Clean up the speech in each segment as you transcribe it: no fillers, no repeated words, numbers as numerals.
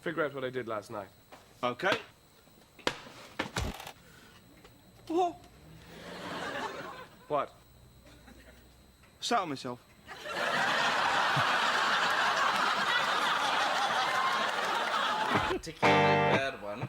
Figure out what I did last night. Okay. What? What? Sat on myself. Particularly bad one.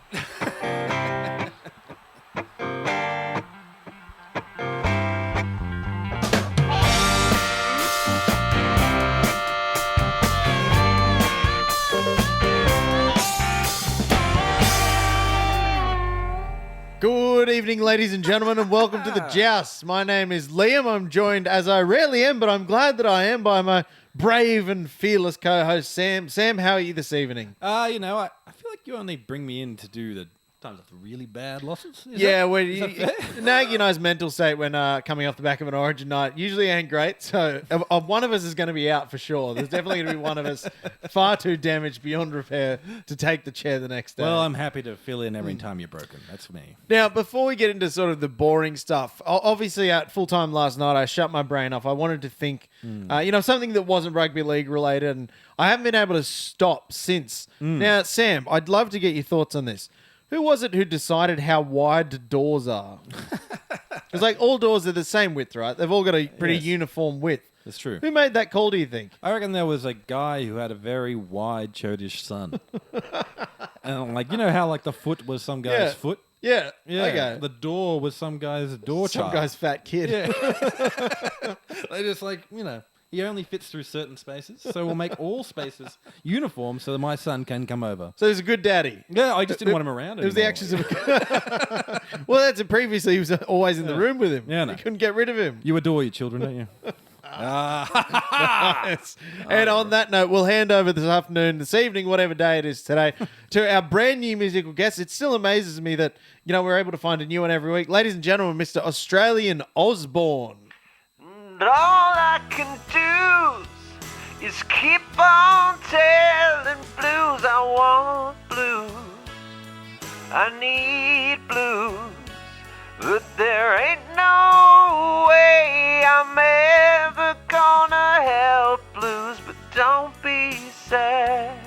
Good evening, ladies and gentlemen, and welcome to the Joust. My name is Liam. I'm joined, as I rarely am, but I'm glad that I am, by my brave and fearless co-host, Sam. Sam, how are you this evening? I feel like you only bring me in to do the times of really bad losses. Nagy and I's mental state when coming off the back of an Origin night usually ain't great. So one of us is going to be out for sure. There's definitely going to be one of us far too damaged beyond repair to take the chair the next day. Well, I'm happy to fill in every time you're broken. That's me. Now, before we get into sort of the boring stuff, obviously at full time last night, I shut my brain off. I wanted to think, something that wasn't rugby league related, and I haven't been able to stop since. Now, Sam, I'd love to get your thoughts on this. Who was it who decided how wide the doors are? It's like all doors are the same width, right? They've all got a pretty uniform width. That's true. Who made that call, do you think? I reckon there was a guy who had a very wide, chodish son. And how the foot was some guy's foot? Yeah. Yeah. Okay. The door was some guy's door Some child. guy's fat kid. Yeah. They just he only fits through certain spaces, so we'll make all spaces uniform so that my son can come over. So he's a good daddy. Yeah, I just didn't want him around It was the anymore. actions of Well, that's it. Previously, he was always in the room with him. Yeah, no. You couldn't get rid of him. You adore your children, don't you? Yes. And on that note, we'll hand over this evening, whatever day it is today, to our brand new musical guest. It still amazes me that, we're able to find a new one every week. Ladies and gentlemen, Mr. Australian Osborne. And all I can do is keep on telling blues I want blues. I need blues. But there ain't no way I'm ever gonna help blues. But don't be sad,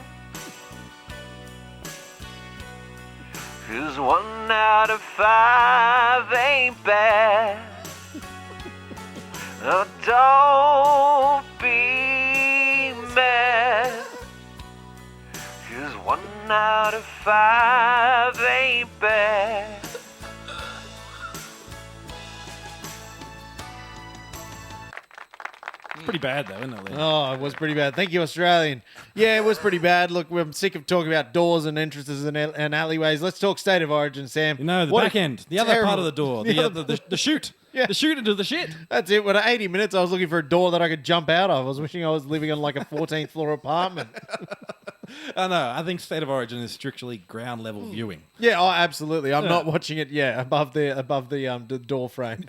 'cause 1 out of 5 ain't bad. Oh, don't be mad, 'cause 1 out of 5 ain't bad. Pretty bad, though, isn't it, Lee? Oh, it was pretty bad. Thank you, Australian. Yeah, it was pretty bad. Look, we're sick of talking about doors and entrances and alleyways. Let's talk State of Origin, Sam. The What back a end, the other part of the door, the chute. Yeah. The chute into the shit. That's it. When at 80 minutes, I was looking for a door that I could jump out of. I was wishing I was living on like a 14th floor apartment. I know. I think State of Origin is strictly ground level viewing. Yeah, oh, absolutely. I'm not watching it. Yeah, above the door frame.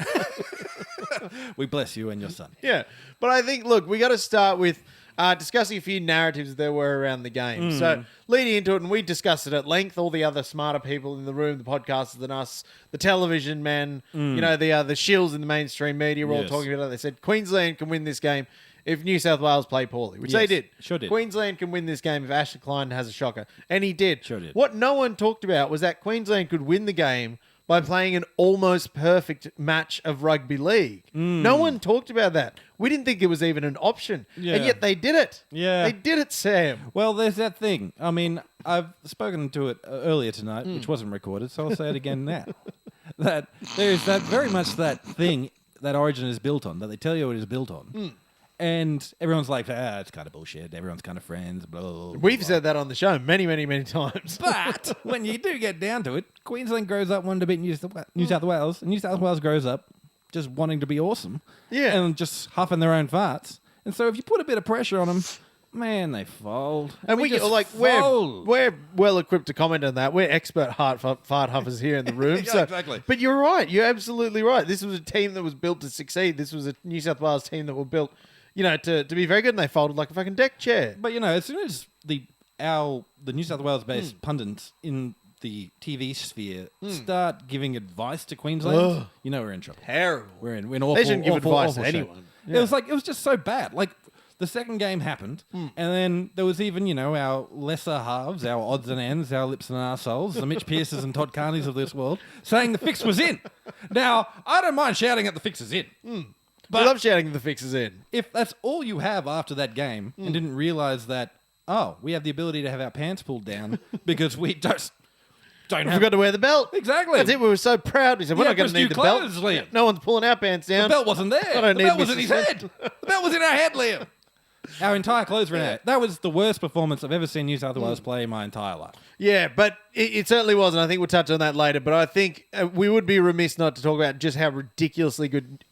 We bless you and your son. Yeah, but I think we got to start with discussing a few narratives there were around the game. So leading into it, and we discussed it at length. All the other smarter people in the room, the podcasters than us, the television men, the shills in the mainstream media were all Yes. talking about it. They said Queensland can win this game if New South Wales play poorly, which they Yes, did. sure did. Queensland can win this game if Ashley Klein has a shocker, and he did. Sure did. What no one talked about was that Queensland could win the game by playing an almost perfect match of rugby league. No one talked about that. We didn't think it was even an option. Yeah. And yet they did it. Yeah. They did it, Sam. Well, there's that thing. I mean, I've spoken to it earlier tonight, which wasn't recorded, so I'll say it again now. That there's that very much that thing that Origin is built on, that they tell you it is built on. And everyone's like, it's kind of bullshit. Everyone's kind of friends. Blah, blah, blah, We've blah. said that on the show many, many, many times. But when you do get down to it, Queensland grows up wanting to beat New South Wales, and New South Wales grows up just wanting to be awesome. Yeah. And just huffing their own farts. And so if you put a bit of pressure on them, man, they fold. And just we're fold. well equipped to comment on that. We're expert fart huffers here in the room. Yeah, so, exactly. But you're right. You're absolutely right. This was a team that was built to succeed. This was a New South Wales team that were built, to be very good, and they folded like a fucking deck chair. But as soon as the New South Wales based pundits in the TV sphere start giving advice to Queensland, we're in trouble. Terrible. We're in awful. They shouldn't give awful, advice awful to shape. anyone. It was just so bad. Like The second game happened, and then there was even, our lesser halves, our odds and ends, our lips and arseholes, the Mitch Pearces and Todd Carneys of this world, saying the fix was in. Now, I don't mind shouting at the fix is in. I love shouting the fixes in. If that's all you have after that game and didn't realise that, we have the ability to have our pants pulled down because we just don't I have... forgot to wear the belt. Exactly. That's it. We were so proud. We said, we're Yeah, not going to because need the new belt. clothes, Liam. No one's pulling our pants down. The belt wasn't there. I don't The need belt was in his Mrs. head. The belt was in our head, Liam. Our entire clothes were in our head. That was the worst performance I've ever seen New South Wales play in my entire life. Yeah, but it certainly wasn't. I think we'll touch on that later. But I think we would be remiss not to talk about just how ridiculously good,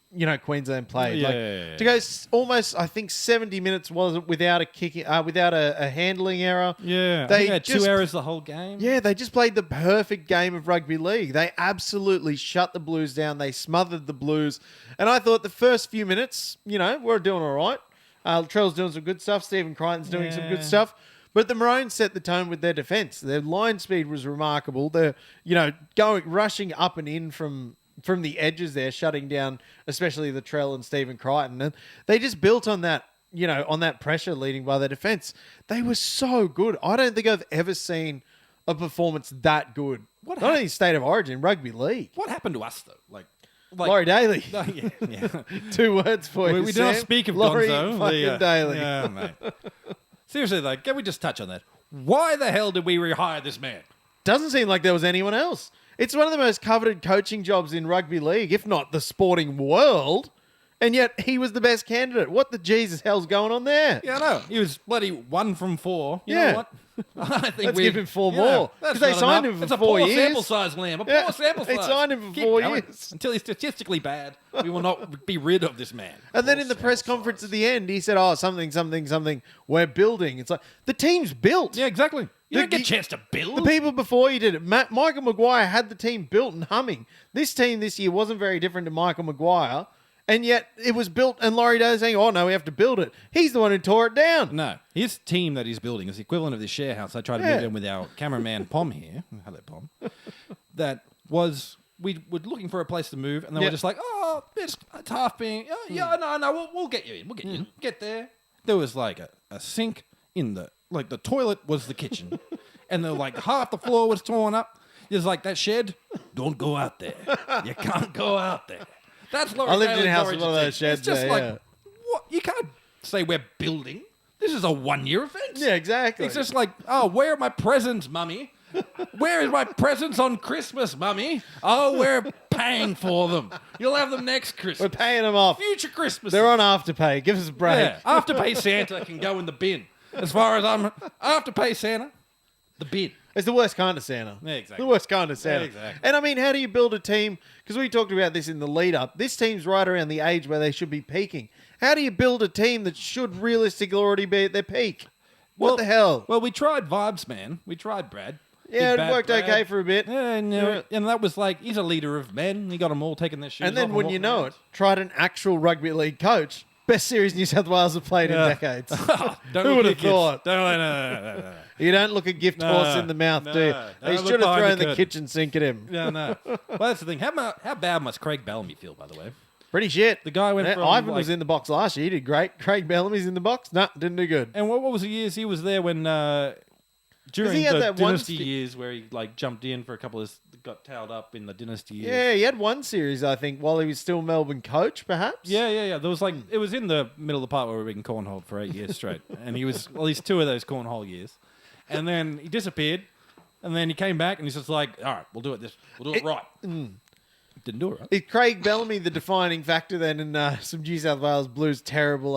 Queensland played. To go almost, I think, 70 minutes wasn't without a kicking, without a handling error. Yeah. They They had just- 2 errors the whole game. Yeah, they just played the perfect game of rugby league. They absolutely shut the Blues down. They smothered the Blues. And I thought the first few minutes, we're doing all right. Trell's doing some good stuff. Stephen Crichton's doing some good stuff. But the Maroons set the tone with their defence. Their line speed was remarkable. They're, rushing up and in from the edges there, shutting down especially the Trell and Stephen Crichton. And they just built on that, on that pressure leading by their defence. They were so good. I don't think I've ever seen a performance that good. Not only State of Origin, rugby league. What happened to us, though? Like Laurie Daly. yeah. 2 words for you, We do not Sam. speak of Laurie Gonzo. fucking Daly. Yeah, mate. Seriously, though, can we just touch on that? Why the hell did we rehire this man? Doesn't seem like there was anyone else. It's one of the most coveted coaching jobs in rugby league, if not the sporting world. And yet he was the best candidate. What the Jesus hell's going on there? Yeah, I know. He was bloody 1 from 4. You Yeah. know what? I think Let's give him 4 more. That's Because they not signed enough. him for It's a 4 poor years. sample size, Liam. A Yeah, poor sample they size. signed him for Keep 4 going. years. Until he's statistically bad, we will not be rid of this man. And then in the press conference at the end, he said, something, we're building. It's like, the team's built. Yeah, exactly. You don't get The- a chance to build. The people before you did it. Michael Maguire had the team built and humming. This team this year wasn't very different to Michael Maguire, and yet it was built, and Laurie Day saying, oh, no, we have to build it. He's the one who tore it down. No, his team that he's building is the equivalent of this share house. I tried to move in with our cameraman Pom here. Hello, Pom. That was, we were looking for a place to move, and they were just like, oh, it's half being, no, we'll get you in. We'll get you in. Get there. There was like a sink in the toilet was the kitchen, and they're like half the floor was torn up. There's like that shed. Don't go out there. You can't go out there. That's Laurie I lived in a Daly's house with origin one of those thing. sheds It's just there, like, yeah. what? You can't say we're building. This is a 1-year event. Yeah, exactly. It's just like, oh, where are my presents, Mummy? Where is my presents on Christmas, Mummy? Oh, we're paying for them. You'll have them next We're Christmas. paying them off. Future Christmas. They're on Afterpay. Give us a break. Yeah, Afterpay Santa can go in the bin. As far as I'm Afterpay Santa, the bin. It's the worst kind of Santa. Yeah, exactly. The worst kind of Santa. Yeah, exactly. And I mean, how do you build a team? Because we talked about this in the lead up. This team's right around the age where they should be peaking. How do you build a team that should realistically already be at their peak? What the hell? Well, we tried Vibes, man. We tried Brad. Yeah, Big it Bad worked Brad. okay for a bit. Yeah, and that was like, he's a leader of men. He got them all taking their shoes And then off when you walking know around. it, tried an actual rugby league coach. Best series New South Wales have played in decades. Don't Who look would at have gifts. thought? No. You don't look a gift No, horse in the mouth, do you? no. They Don't should look have behind thrown the the curtain. kitchen sink at him. Yeah, no. Well, that's the thing. How bad must Craig Bellamy feel, by the way? Pretty shit. The guy went from, Ivan like- was in the box last year. He did great. Craig Bellamy's in the box. No, didn't do good. And what was the years he was there when during he had the that one dynasty years where he like jumped in for a couple of got towed up in the dynasty years. Yeah, he had one series, I think, while he was still Melbourne coach, perhaps. Yeah. There was like it was in the middle of the part where we were being cornholed for 8 years straight, and he was at least 2 of those cornhole years, and then he disappeared, and then he came back, and he's just like, all right, we'll do it right. Didn't do it right. Is Craig Bellamy the defining factor then in some New South Wales Blues terrible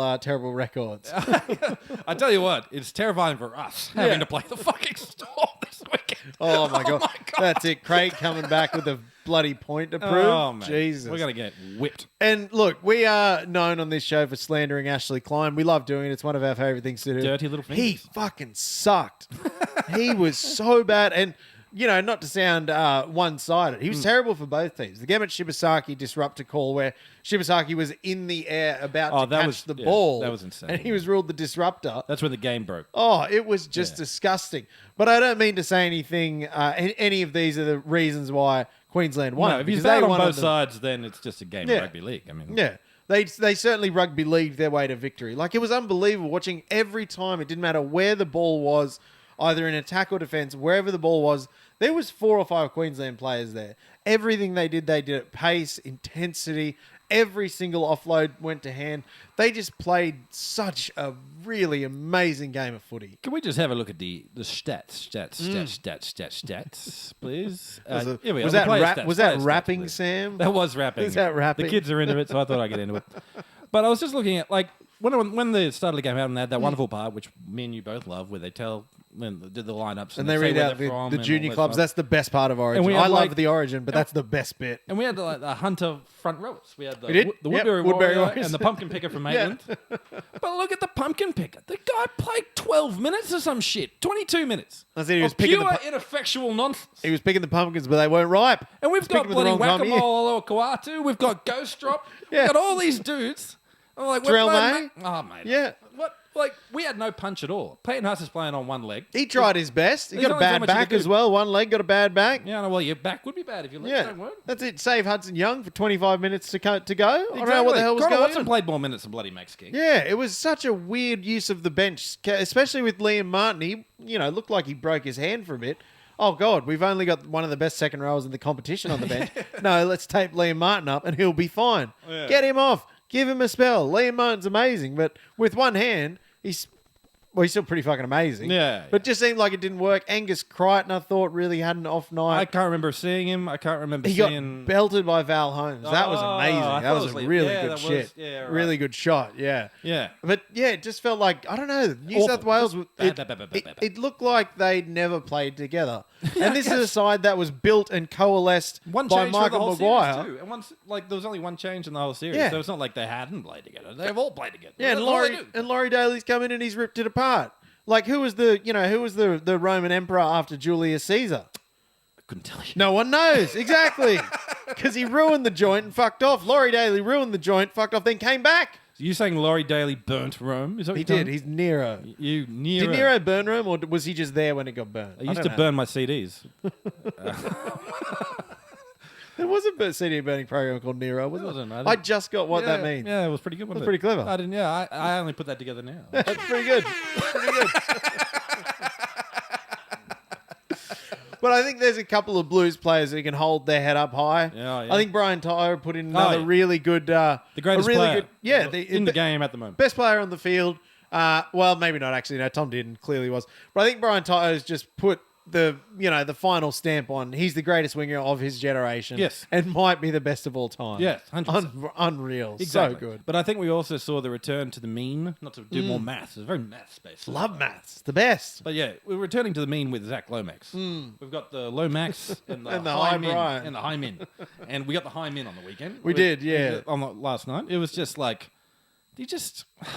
records? I tell you what, it's terrifying for us having to play the fucking Storm this weekend. Oh my god, that's it. Craig coming back with a bloody point to prove. Oh, man. Jesus, We're going to get whipped. And look, we are known on this show for slandering Ashley Klein. We love doing it. It's one of our favourite things to do. Dirty little fingers. He fucking sucked. He was so bad. And, you know, not to sound one-sided, he was terrible for both teams. The game at Shibasaki disruptor call where Shibasaki was in the air about to that catch was- the yeah, ball. that was insane. And he was ruled the disruptor. That's when the game broke. Oh, it was just disgusting. But I don't mean to say anything. Any of these are the reasons why Queensland won. No, if he's because bad they on won both the- sides, then it's just a game Yeah. of rugby league. I mean, Yeah. They certainly rugby leagued their way to victory. Like, it was unbelievable watching every time. It didn't matter where the ball was, either in attack or defence, wherever the ball was. There was 4 or 5 Queensland players there. Everything they did at pace, intensity. Every single offload went to hand. They just played such a really amazing game of footy. Can we just have a look at the stats, please? Here we Was go. that The player rap, stats, was that player stats, rapping, please. Sam? That was rapping. Is that rapping? The kids are into it, so I thought I'd get into it. But I was just looking at, like, when they started the game out and they had that wonderful part, which me and you both love, where they tell when they did the lineups And they say read where out they're from the and junior all that clubs. stuff. That's the best part of Origin. And we had, I love like- the Origin, but that's the best bit. And we had like the Hunter front rowers. We had the, We did? the Yep, Woodbury, Woodbury Warrior Warriors. and the Pumpkin Picker from Maitland. But look at the Pumpkin Picker. The guy played 12 minutes or some shit. 22 minutes. I said he was of picking pure the ineffectual nonsense. He was picking the pumpkins, but they weren't ripe. And we've He's got picking them bloody the wrong time of Whack-A-Mole or Kawatu. We've got Ghost Drop. Yeah. We've got all these dudes. I'm like, Terrell what May? Oh, mate. Yeah. What? Like, we had no punch at all. Peyton Huss is playing on one leg. He tried his best. He There's got a only so bad much you back can do. as well. One leg got a bad back. Yeah, no, well, your back would be bad if your legs Yeah, don't work. that's it. Save Hudson Young for 25 minutes to go. I don't know what the hell was Connor going Watson on. played more minutes than bloody Max King. Yeah, it was such a weird use of the bench, especially with Liam Martin. He, looked like he broke his hand for a bit. Oh, God, we've only got one of the best second rowers in the competition on the bench. No, let's tape Liam Martin up and he'll be fine. Yeah. Get him off. Give him a spell. Liam Martin's amazing, but with one hand, he's still pretty fucking amazing. Yeah, But it just seemed like it didn't work. Angus Crichton, I thought, really had an off night. I can't remember seeing him. I can't remember He seeing... got belted by Val Holmes. That was Oh, amazing. I That thought was it a was really yeah, good that was- shit. yeah, right. Really good shot. Yeah. Yeah. But yeah, it just felt like, I don't know, New Awful. South Wales, Just bad. it looked like they'd never played together. And this is a side that was built and coalesced One by change for the Michael whole Maguire. series too. And once, like, there was only one change in the whole series. Yeah. So it's not like they hadn't played together. They've all played together. Yeah, That's all they do. and Laurie Daly's come in and he's ripped it apart. Like, who was the Roman emperor after Julius Caesar? I couldn't tell you. No one knows. Exactly. Because he ruined the joint and fucked off. Laurie Daly ruined the joint, fucked off, then came back. So you saying Laurie Daly burnt Rome? Is that what He you're telling did. me? He's Nero. You Nero. Did Nero burn Rome, or was he just there when it got burned? I used don't to know. burn my CDs. There was a CD burning program called Nero, wasn't Wasn't, it? I I didn't- just got what that means. Yeah, it was pretty good. Wasn't That's pretty clever. I didn't. Yeah, I only put that together now. That's pretty good. Pretty good. But I think there's a couple of Blues players who can hold their head up high. Yeah, yeah. I think Brian Tyler put in another yeah. really good... The greatest a really player. Good, in the game at the moment. Best player on the field. Well, maybe not actually. No, Tom didn't. Clearly was. But I think Brian Tyler's just put the final stamp on. He's the greatest winger of his generation. Yes. And might be the best of all time. Yes, 100%. Unreal. Exactly. So good. But I think we also saw the return to the mean, not to do more maths. It's very maths-based. Love maths. The best. But yeah, we're returning to the mean with Zach Lomax. We've got the Lomax and the, And the high high min. Brian. And the high min. And we got the high min on the weekend. We did, yeah. On the last night. It was just like, What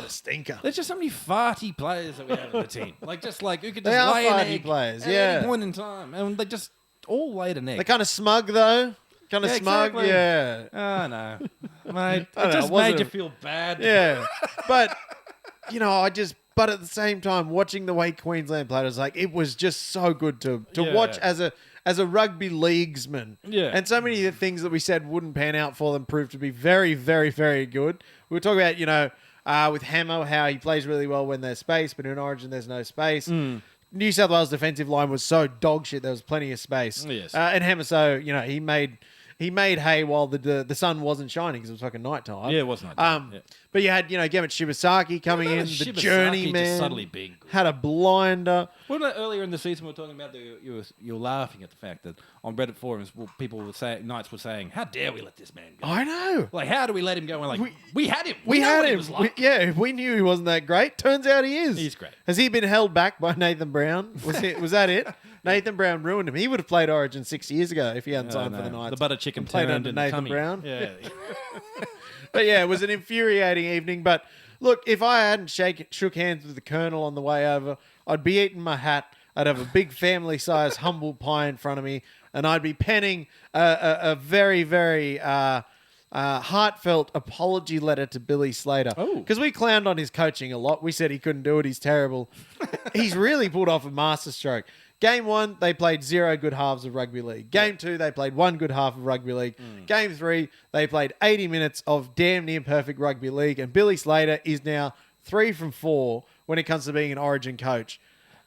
a stinker. there's just so many farty players that we have in the team. Who could They just are lay an farty egg players, at yeah. any point in time. And they just all laid an egg. They're kind of smug, though. Kind of Yeah, smug. exactly. Yeah. Oh, no. Mate, I don't it know, just it wasn't made you a- feel bad. Yeah. But, but at the same time, watching the way Queensland played, it was just so good to Yeah. watch as a rugby leaguesman. Yeah. And so many of the things that we said wouldn't pan out for them proved to be very, very, very good. We were talking about, with Hammer, how he plays really well when there's space, but in Origin there's no space. New South Wales defensive line was so dog shit. There was plenty of space. Yes. And Hammer, so he made hay while the sun wasn't shining because it was fucking nighttime. Yeah, it was nighttime, yeah. But you had Gemmet Shibasaki coming in, the Shibasaki journeyman just suddenly being good. had a blinder. Well, earlier in the season, we were talking about you were laughing at the fact that on Reddit forums, people were saying, Knights were saying, "How dare we let this man go? I know. Like, how do we let him go?" And we're like, we had him. We know had what he him. was like. We knew he wasn't that great. Turns out he is. He's great. Has he been held back by Nathan Brown? Was that it? Nathan Brown ruined him. He would have played Origin 6 years ago if he hadn't signed for the Knights. The butter chicken Played turned under into Nathan tummy. Brown. Yeah. But yeah, it was an infuriating evening. But look, if I hadn't shook hands with the Colonel on the way over, I'd be eating my hat. I'd have a big family-sized humble pie in front of me, and I'd be penning a very, very heartfelt apology letter to Billy Slater. Oh. Because we clowned on his coaching a lot. We said he couldn't do it. He's terrible. He's really pulled off a masterstroke. Game 1, they played 0 good halves of rugby league. Game 2, they played 1 good half of rugby league. Game 3, they played 80 minutes of damn near perfect rugby league. And Billy Slater is now 3 from 4 when it comes to being an Origin coach.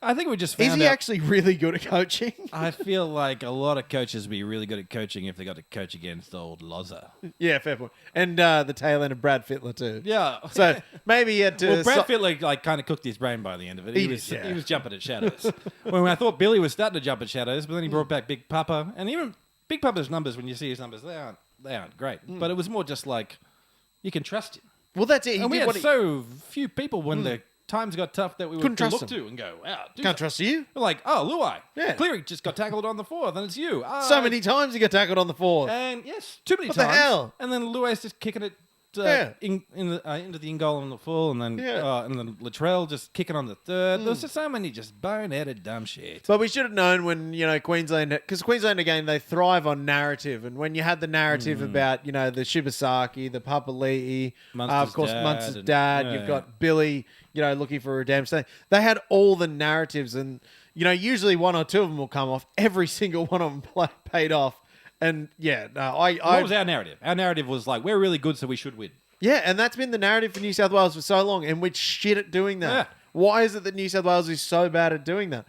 I think we just found Is he actually really good at coaching? I feel like a lot of coaches would be really good at coaching if they got to coach against old Loza. Yeah, fair point. And the tail end of Brad Fittler too. Yeah. So maybe he had to... Well, Brad Fittler kind of cooked his brain by the end of it. He was jumping at shadows. When I thought Billy was starting to jump at shadows, but then he brought back Big Papa, and even Big Papa's numbers. When you see his numbers, they aren't great. But it was more just like you can trust him. Well, that's it. He And we did had what he... so few people when the times got tough that we Couldn't would trust look him. to and go, wow, do Can't that. trust you. We're like, oh, Luai. Yeah. Cleary just got tackled on the 4th, and it's you. So many times he got tackled on the 4th. And yes, too many What the times. hell? And then Luai's just kicking it Yeah. into the in goal on the full, and then Latrell just kicking on the 3rd. There was just so many just boneheaded dumb shit. But we should have known when, Queensland... Because Queensland, again, they thrive on narrative. And when you had the narrative about, the Shibasaki, the Papali'i, of course, Munster's dad, you've got Billy, looking for a redemption. They had all the narratives. And, usually 1 or 2 of them will come off. Every single one of them paid off. And, What was our narrative? Our narrative was like, we're really good, so we should win. Yeah, and that's been the narrative for New South Wales for so long, and we're shit at doing that. Yeah. Why is it that New South Wales is so bad at doing that?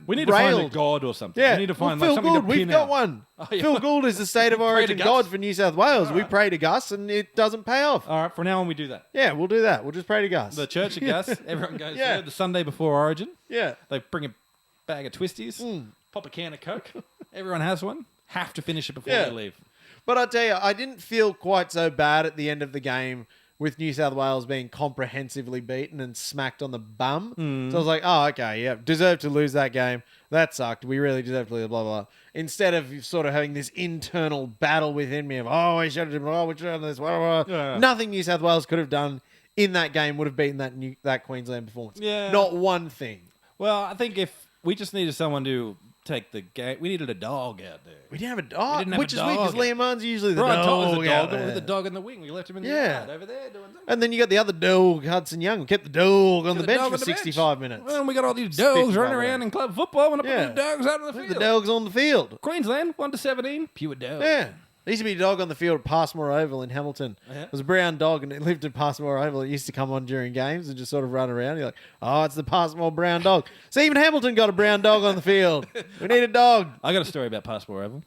We need to find a god or something. Yeah, We need to find Phil something Gould, to we've pin got out. one. Oh, yeah. Phil Gould is the state of origin Gus? god for New South Wales. We pray to Gus, and it doesn't pay off. All right, from now on we do that. Yeah, we'll do that. We'll just pray to Gus. The Church of Gus, everyone goes Yeah. there the Sunday before Origin. Yeah. They bring a bag of twisties, pop a can of Coke. Everyone has one. Have to finish it before Yeah. they leave. But I tell you, I didn't feel quite so bad at the end of the game with New South Wales being comprehensively beaten and smacked on the bum. So I was like, oh, okay, yeah, deserved to lose that game. That sucked. We really deserved to lose, blah, blah, blah. Instead of sort of having this internal battle within me of, oh, we should have done this, blah, blah, blah. Yeah. Nothing New South Wales could have done in that game would have beaten that Queensland performance. Yeah. Not one thing. Well, I think if we just needed someone to take the game, we needed a dog out there. We didn't have a dog, didn't have which a is weird because dog. Liam Munn's usually the Brian dog. Todd was the out dog there. with the dog in the wing. We left him in the Yeah. yard over there doing something. And then you got the other dog, Hudson Young, who kept the dog on the the bench dog for on the bench. 65 minutes. Well, we got all these 55 dogs running minutes. around in club football when I Yeah. put the dogs out on the Put field. the dogs on the field. Queensland, 1-17, pure dog. Yeah. There used to be a dog on the field at Passmore Oval in Hamilton. Yeah. It was a brown dog, and it lived at Passmore Oval. It used to come on during games and just sort of run around. You're like, oh, it's the Passmore brown dog. So even Hamilton got a brown dog on the field. We need a dog. I got a story about Passport Oval.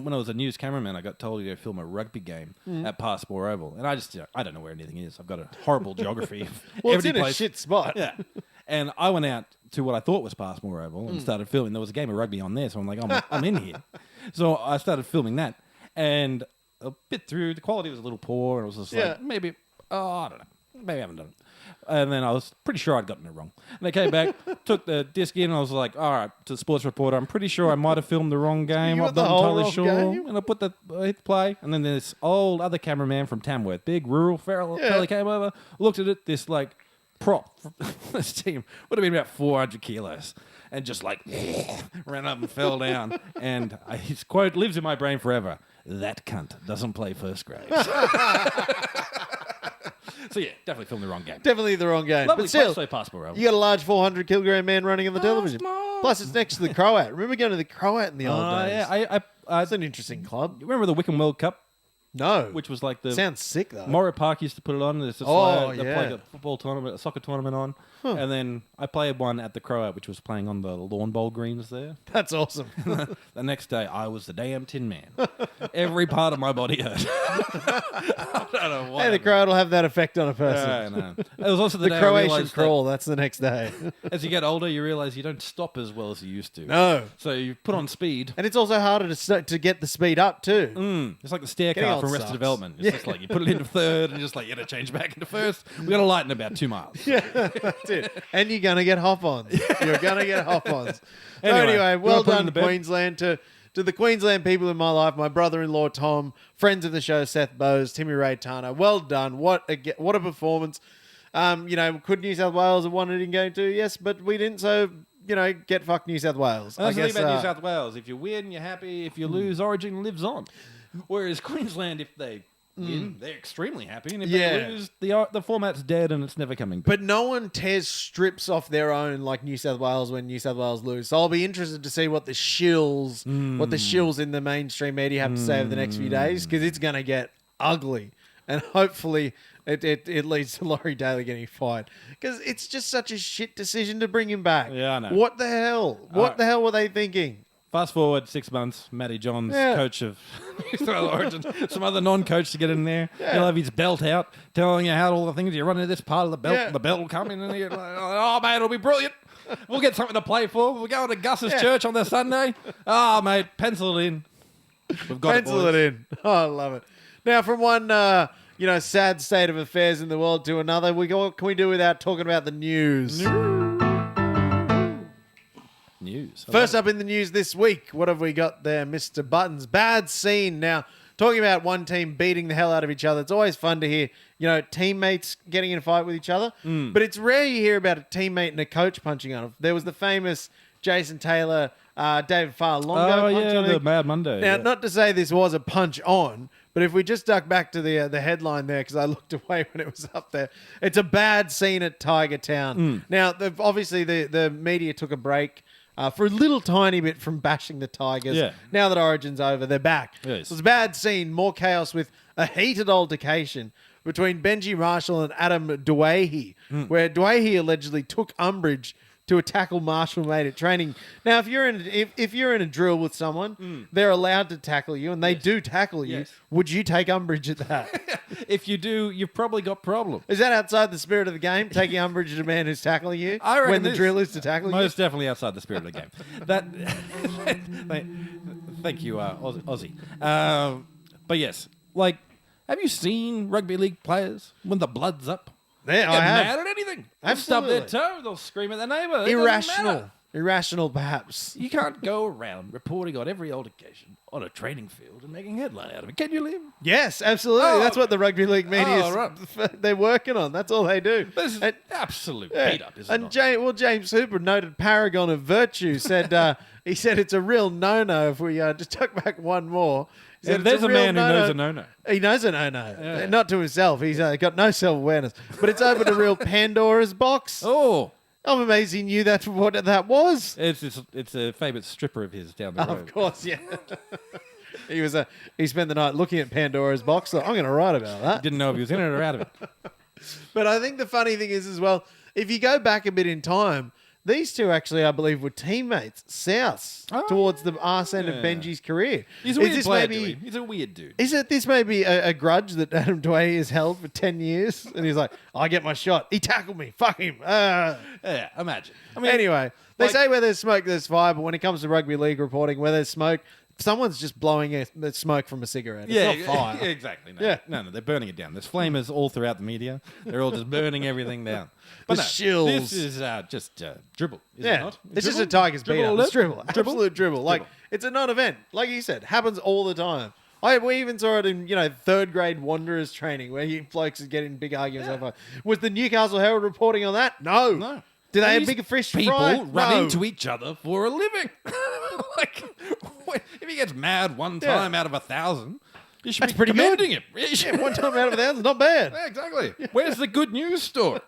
When I was a news cameraman, I got told to go film a rugby game at Passport Oval. And I just, I don't know where anything is. I've got a horrible geography of Well, every it's in place. a shit spot. Yeah. And I went out to what I thought was Passport Oval and started filming. There was a game of rugby on there, so I'm like, I'm in here. So I started filming that. And a bit through, the quality was a little poor. And it was just Yeah. like, maybe, I don't know. Maybe I haven't done it. And then I was pretty sure I'd gotten it wrong. And I came back, took the disc in, and I was like, all right, to the sports reporter, I'm pretty sure I might have filmed the wrong game. You I'm got the not whole entirely wrong sure. game? And I hit play. And then this old other cameraman from Tamworth, big rural fella came over, looked at it, this like prop from this team would have been about 400 kilos. And just like ran up and fell down. And his quote lives in my brain forever. That cunt doesn't play first grade. So yeah, definitely filmed the wrong game. Definitely the wrong game. Lovely but still, place, Passport Oval. you got a large 400 kilogram man running on the television. Small. Plus, it's next to the Croat. Remember going to the Croat in the old days? Yeah, That's an interesting club. remember the Wickham World Cup, No. which was like the Sounds sick, though. Morrow Park used to put it on. There's just Oh, they yeah. played a football tournament, a soccer tournament on, and then I played one at the Croat, which was playing on the lawn bowl greens there. That's awesome. The next day, I was the damn Tin Man. Every part of my body hurt. I don't know why. Hey, the Croat will have that effect on a person. I know. It was also the, The day I Croatian realized crawl, that's the next day. that as you get older, you realize you don't stop as well as you used to. No. So you put on speed. And it's also harder to get the speed up, too. It's like the stair Getting car old from Arrested sucks. Development. It's just like you put it into third and just like you got to change back into first. We got to lighten about 2 miles. That's it. And you're going to get hop-ons. You're going to get hop-ons. Anyway, Anyway, you well wanna put it in done, the bed? Queensland. To the Queensland people in my life, my brother-in-law, Tom, friends of the show, Seth Bowes, Timmy Ray Turner. Well done. What a performance. Could New South Wales have won it in game 2? Yes, but we didn't, so... get fucked New South Wales. And that's the I thing guess, about New South Wales. If you win, you're happy. If you lose, Origin lives on. Whereas Queensland, if they win, they're extremely happy. And if Yeah. they lose, the format's dead and it's never coming back. But no one tears strips off their own like New South Wales when New South Wales lose. So I'll be interested to see what the shills in the mainstream media have to say over the next few days, because it's going to get ugly. And hopefully it leads to Laurie Daly getting fired, because it's just such a shit decision to bring him back. Yeah, I know. What the hell? What the hell were they thinking? Fast forward 6 months, Matty Johns, Yeah. coach of New South Wales Origin, some other non-coach to get in there. He'll have his belt out, telling you how all the things you run into this part of the belt, Yeah. and the belt will come in, and you're like, oh, mate, it'll be brilliant. We'll get something to play for. We're going to Gus's church on the Sunday. Oh, mate, pencil it in. We've got Pencil it in. Oh, I love it. Now, from one sad state of affairs in the world to another, what can we do without talking about the news? News. First up in the news this week, what have we got there, Mr. Buttons? Bad scene. Now, talking about one team beating the hell out of each other, it's always fun to hear, teammates getting in a fight with each other. But it's rare you hear about a teammate and a coach punching on. There was the famous Jason Taylor, David Farlongo punch on the him. Mad Monday. Now, not to say this was a punch on, but if we just duck back to the headline there, because I looked away when it was up there, it's a bad scene at Tiger Town. Now, obviously, the media took a break for a little tiny bit from bashing the Tigers. Yeah. Now that Origin's over, they're back. Yes. So it's a bad scene, more chaos with a heated altercation between Benji Marshall and Adam Dwayhe, where Dwayhe allegedly took umbrage to a tackle Marshall made at training. Now, if you're in a drill with someone, they're allowed to tackle you, and they do tackle you. Yes. Would you take umbrage at that? If you do, you've probably got problems. Is that outside the spirit of the game, taking umbrage at a man who's tackling you I reckon when the this- drill is to tackle you? Most definitely outside the spirit of the game. Thank you, Aussie. But yes, have you seen rugby league players when the blood's up? Yeah, They I get have. mad at anything. They'll stub Absolutely. their toe. They'll scream at their neighbour. It doesn't matter. Irrational, perhaps. You can't go around reporting on every altercation on a training field and making headline out of it. Can you, Liam? Yes, absolutely. Oh, That's what the rugby league media oh, they're working on. That's all they do. This is And- absolute yeah. beat up, isn't And it? James Hooper, noted paragon of virtue, said he said it's a real no-no. If we just tuck back one more, he said And it's there's a real man who knows a no-no. He knows a no-no, Yeah. not to himself. He's got no self-awareness. But it's opened a real Pandora's box. Oh, I'm amazed he knew what that was. it's a favourite stripper of his down the road. Of course, yeah. He spent the night looking at Pandora's box. So I'm going to write about that. Didn't know if he was in it or out of it. But I think the funny thing is as well, if you go back a bit in time, these two actually, I believe, were teammates, south, towards the arse end of yeah. Benji's career. He's a Is weird this player, maybe- Dewey. He's a weird dude. Is it this may be a grudge that Adam Dwayne has held for 10 years? And he's like, I get my shot. He tackled me. Fuck him. Yeah, imagine. I mean, Anyway, they like- say where there's smoke, there's fire. But when it comes to rugby league reporting, where there's smoke, someone's just blowing the smoke from a cigarette. It's not fire. exactly. No, Yeah. no, they're burning it down. There's flamers all throughout the media. They're all just burning everything down. But The no, shills. This is just dribble, is it Yeah, not? it's just a Dribble? Tigers beat Dribble up. alert? It's dribble. Absolute dribble. Like, Dribble. it's a non-event. Like you said, happens all the time. We even saw it in, third grade Wanderers training where you blokes are getting big arguments. Yeah. Over. Was the Newcastle Herald reporting on that? No. No. Did they have These bigger fish people fry? run No. into each other for a living. If he gets mad one time out of 1,000, you should That's be pretty good. commending him. You should- One time out of 1,000, not bad. Yeah, exactly. Where's the good news story?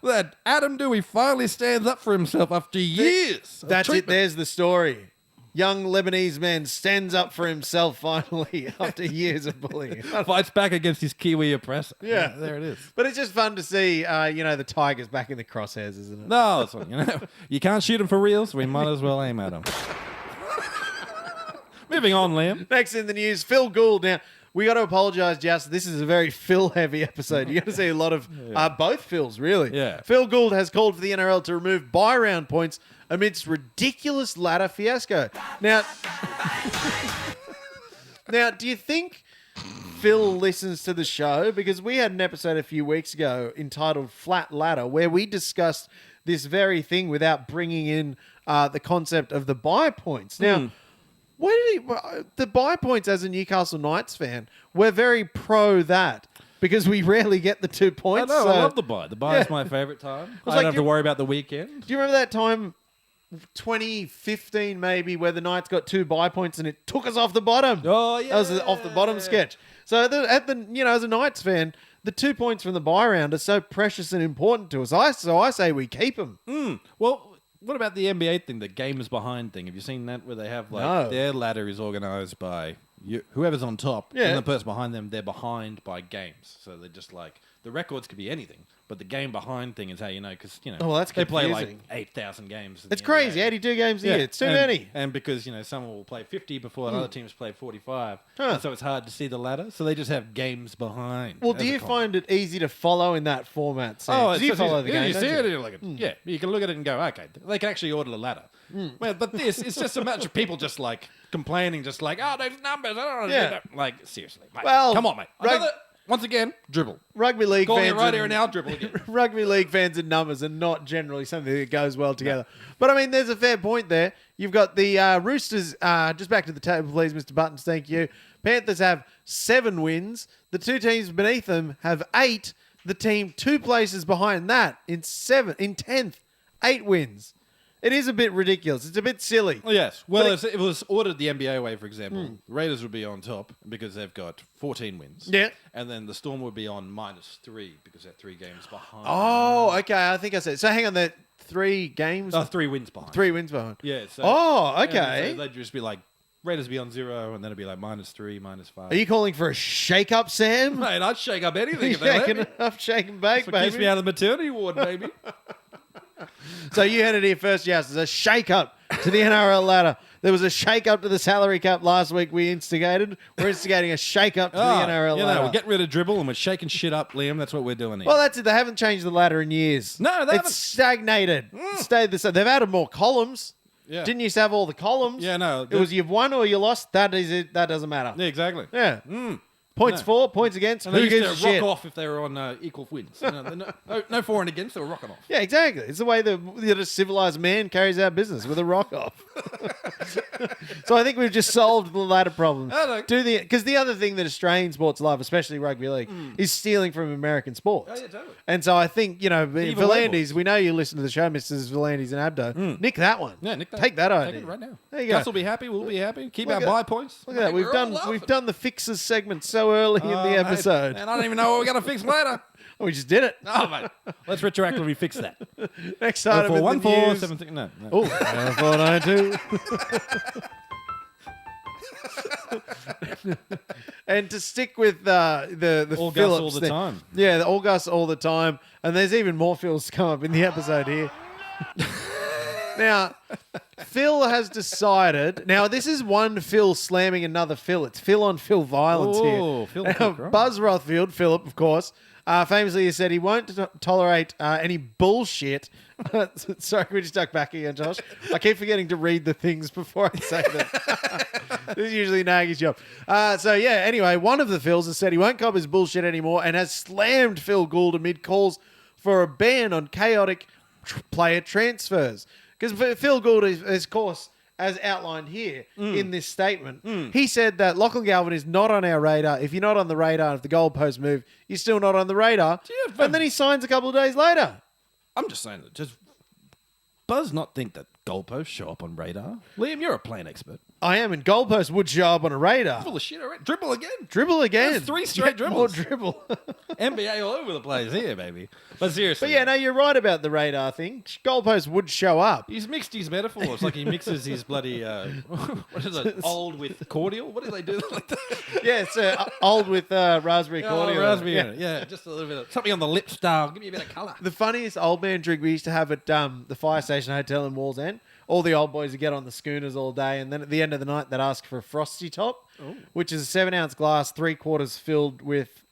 That Adam Dewey finally stands up for himself after years. of That's it. treatment. There's the story. Young Lebanese man stands up for himself finally after years of bullying. Fights back against his Kiwi oppressor. Yeah. There it is. But it's just fun to see, the Tigers back in the crosshairs, isn't it? No, that's fine. You can't shoot him for real, so we might as well aim at him. Moving on, Liam. Next in the news, Phil Gould. Now, we got to apologise, Just. This is a very Phil-heavy episode. You're going to see a lot of both Phils, really. Yeah. Phil Gould has called for the NRL to remove buy-round points amidst ridiculous ladder fiasco. Now, do you think Phil listens to the show? Because we had an episode a few weeks ago entitled Flat Ladder where we discussed this very thing without bringing in the concept of the buy points. Now, the buy points as a Newcastle Knights fan, we're very pro that because we rarely get the 2 I points. know, so- I love the buy. The buy is Yeah. my favourite time. I like don't have to you- worry about the weekend. Do you remember that time 2015 maybe, where the Knights got 2 bye points and it took us off the bottom. Oh, yeah. That was the off the bottom sketch. So as a Knights fan, the 2 points from the bye round are so precious and important to us. So I say we keep them. Well, what about the NBA thing, the games behind thing? Have you seen that where they have No. their ladder is organised by whoever's on top, Yeah. and the person behind them, they're behind by games. So they're just like the records could be anything, but the game behind thing is how you know because Oh, well, that's they play like confusing. 8,000 games. in It's the crazy. NBA. 82 games a year. It's too and, many. And because someone will play 50 before another team's played 45, Huh. and so it's hard to see the ladder. So they just have games behind. Well, as do a you con. find it easy to follow in that format, Sam? Oh, 'Cause it's you just follow easy. the game, You don't see you? it, and you're like, yeah, you can look at it and go, okay, they can actually order the ladder. Well, but this, it's just a bunch of people just like complaining, just like, oh, those numbers, I don't want to Yeah. do that. Like, seriously, mate. Well, Come on, mate. right- Once again, dribble. Rugby league Calling fans it right and- here and now, dribble again. Rugby league fans and numbers are not generally something that goes well together. But I mean, there's a fair point there. You've got the Roosters, just back to the table, please, Mr. Buttons, thank you. Panthers have 7 wins. The 2 teams beneath them have 8. The team 2 places behind that in 10th, 8 wins. It is a bit ridiculous. It's a bit silly. Well, yes. Well, But if it was ordered the NBA way, for example, Raiders would be on top because they've got 14 wins. Yeah. And then the Storm would be on -3 because they're 3 games behind. Oh, okay. I think I said. So hang on, they're 3 games, Oh, 3 wins behind. 3 wins behind. Yeah. So, Oh, and okay. so they'd just be like, Raiders be on 0, and then it'd be like -3, -5. Are you calling for a shake-up, Sam? Mate, I'd shake up anything if they Yeah, let can me. enough shake and bake, That's what keeps baby. me out of the maternity ward, baby. So you heard it here first, yes. There's a shake-up to the NRL ladder. There was a shake-up to the salary cap last week we instigated. We're instigating a shake-up to the NRL ladder. we're getting rid of dribble and we're shaking shit up, Liam. That's what we're doing here. Well, that's it. They haven't changed the ladder in years. No, they It's haven't. stagnated. Stayed the same. They've added more columns. Yeah. Didn't used to have all the columns? Yeah, no, It was you've won or you lost. That is it. That doesn't matter. yeah, exactly. Yeah. Points No. for, points against. And they Who used gives a to rock shit? off if they were on equal wins. No for and against, they were rocking off. Yeah, exactly. It's the way that a civilized man carries out business with a rock off. So I think we've just solved the ladder problem. I know. Because the other thing that Australian sports love, especially rugby league, is stealing from American sports. Oh, yeah, totally. And so I think, Evil Volandis, we know you listen to the show, Mrs. Volandis and Abdo. Nick that one. Yeah, Nick, Take that idea. Take it right now. There you go. Gus will be happy. We'll be happy. Keep Look our at- buy points. Look at that. Mate, we're all We've laughing. done the fixes segment so early in the Mate, episode. and I don't even know what we're going to fix later. We just did it. Oh, mate. Let's retroactively fix that. Next item in the 0414 news. 76. No. Oh, 492. And to stick with the All Gus Phillips all the thing. time. Yeah, the all Gus all the time. And there's even more Phils to come up in the episode here. Now, Phil has decided. Now, this is one Phil slamming another Phil. It's Phil on Phil violence Oh, here. Phil Now, Cook, right. Buzz Rothfield, Philip, of course, famously has said he won't tolerate any bullshit. Sorry, can we just duck back again, Josh? I keep forgetting to read the things before I say them. This is usually Nagy's job. Anyway, one of the Phils has said he won't cop his bullshit anymore and has slammed Phil Gould amid calls for a ban on chaotic player transfers. Because Phil Gould is, of course, as outlined here in this statement, he said that Lachlan Galvin is not on our radar. If you're not on the radar, if the goalposts move, you're still not on the radar. And then he signs a couple of days later. I'm just saying that. Does Buzz not think that goalposts show up on radar? Liam, you're a plane expert. I am, and goalposts would show up on a radar. Full of shit already. Dribble again. Dribble again. That's 3 straight Get more dribbles. dribble. NBA all over the place here, baby. But seriously. But yeah, no, you're right about the radar thing. Goalposts would show up. He's mixed his metaphors. Like he mixes his bloody, what is it, old with cordial? What do they do like that? Yeah, it's old with raspberry cordial. raspberry Yeah. in it. Yeah, just a little bit of something on the lip style. Give me a bit of colour. The funniest old man drink we used to have at the Fire Station Hotel in Wallsend. All the old boys would get on the schooners all day, and then at the end of the night, they'd ask for a frosty top, which is a 7-ounce glass, 3/4 filled with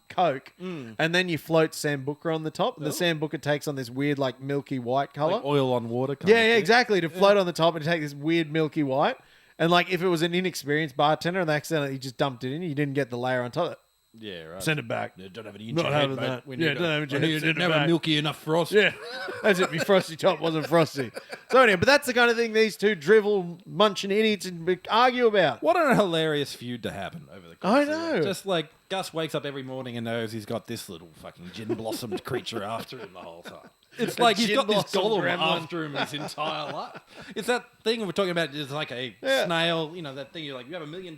Coke, and then you float Sambuca on the top. And the Sambuca takes on this weird, like milky white color. Like oil on water. Kind Yeah, of yeah, thing. exactly. To float on the top and take this weird milky white. And like if it was an inexperienced bartender and they accidentally just dumped it in, you didn't get the layer on top. Yeah, right. Send it back. Yeah, don't have it in Not your head, having mate. that. When Yeah, you don't go- have it in your I head, need send it never back. milky enough frost. Yeah, that's it. My frosty top wasn't frosty. So anyway, but that's the kind of thing these two drivel munching idiots argue about. What a hilarious feud to happen over the course I of the year. know. Just like Gus wakes up every morning and knows he's got this little fucking gin blossomed creature after him the whole time. It's like he's gin got this blossom golem gremlin. after him his entire life. It's that thing we're talking about. It's like a snail. You know that thing. You're like, you have $1 million,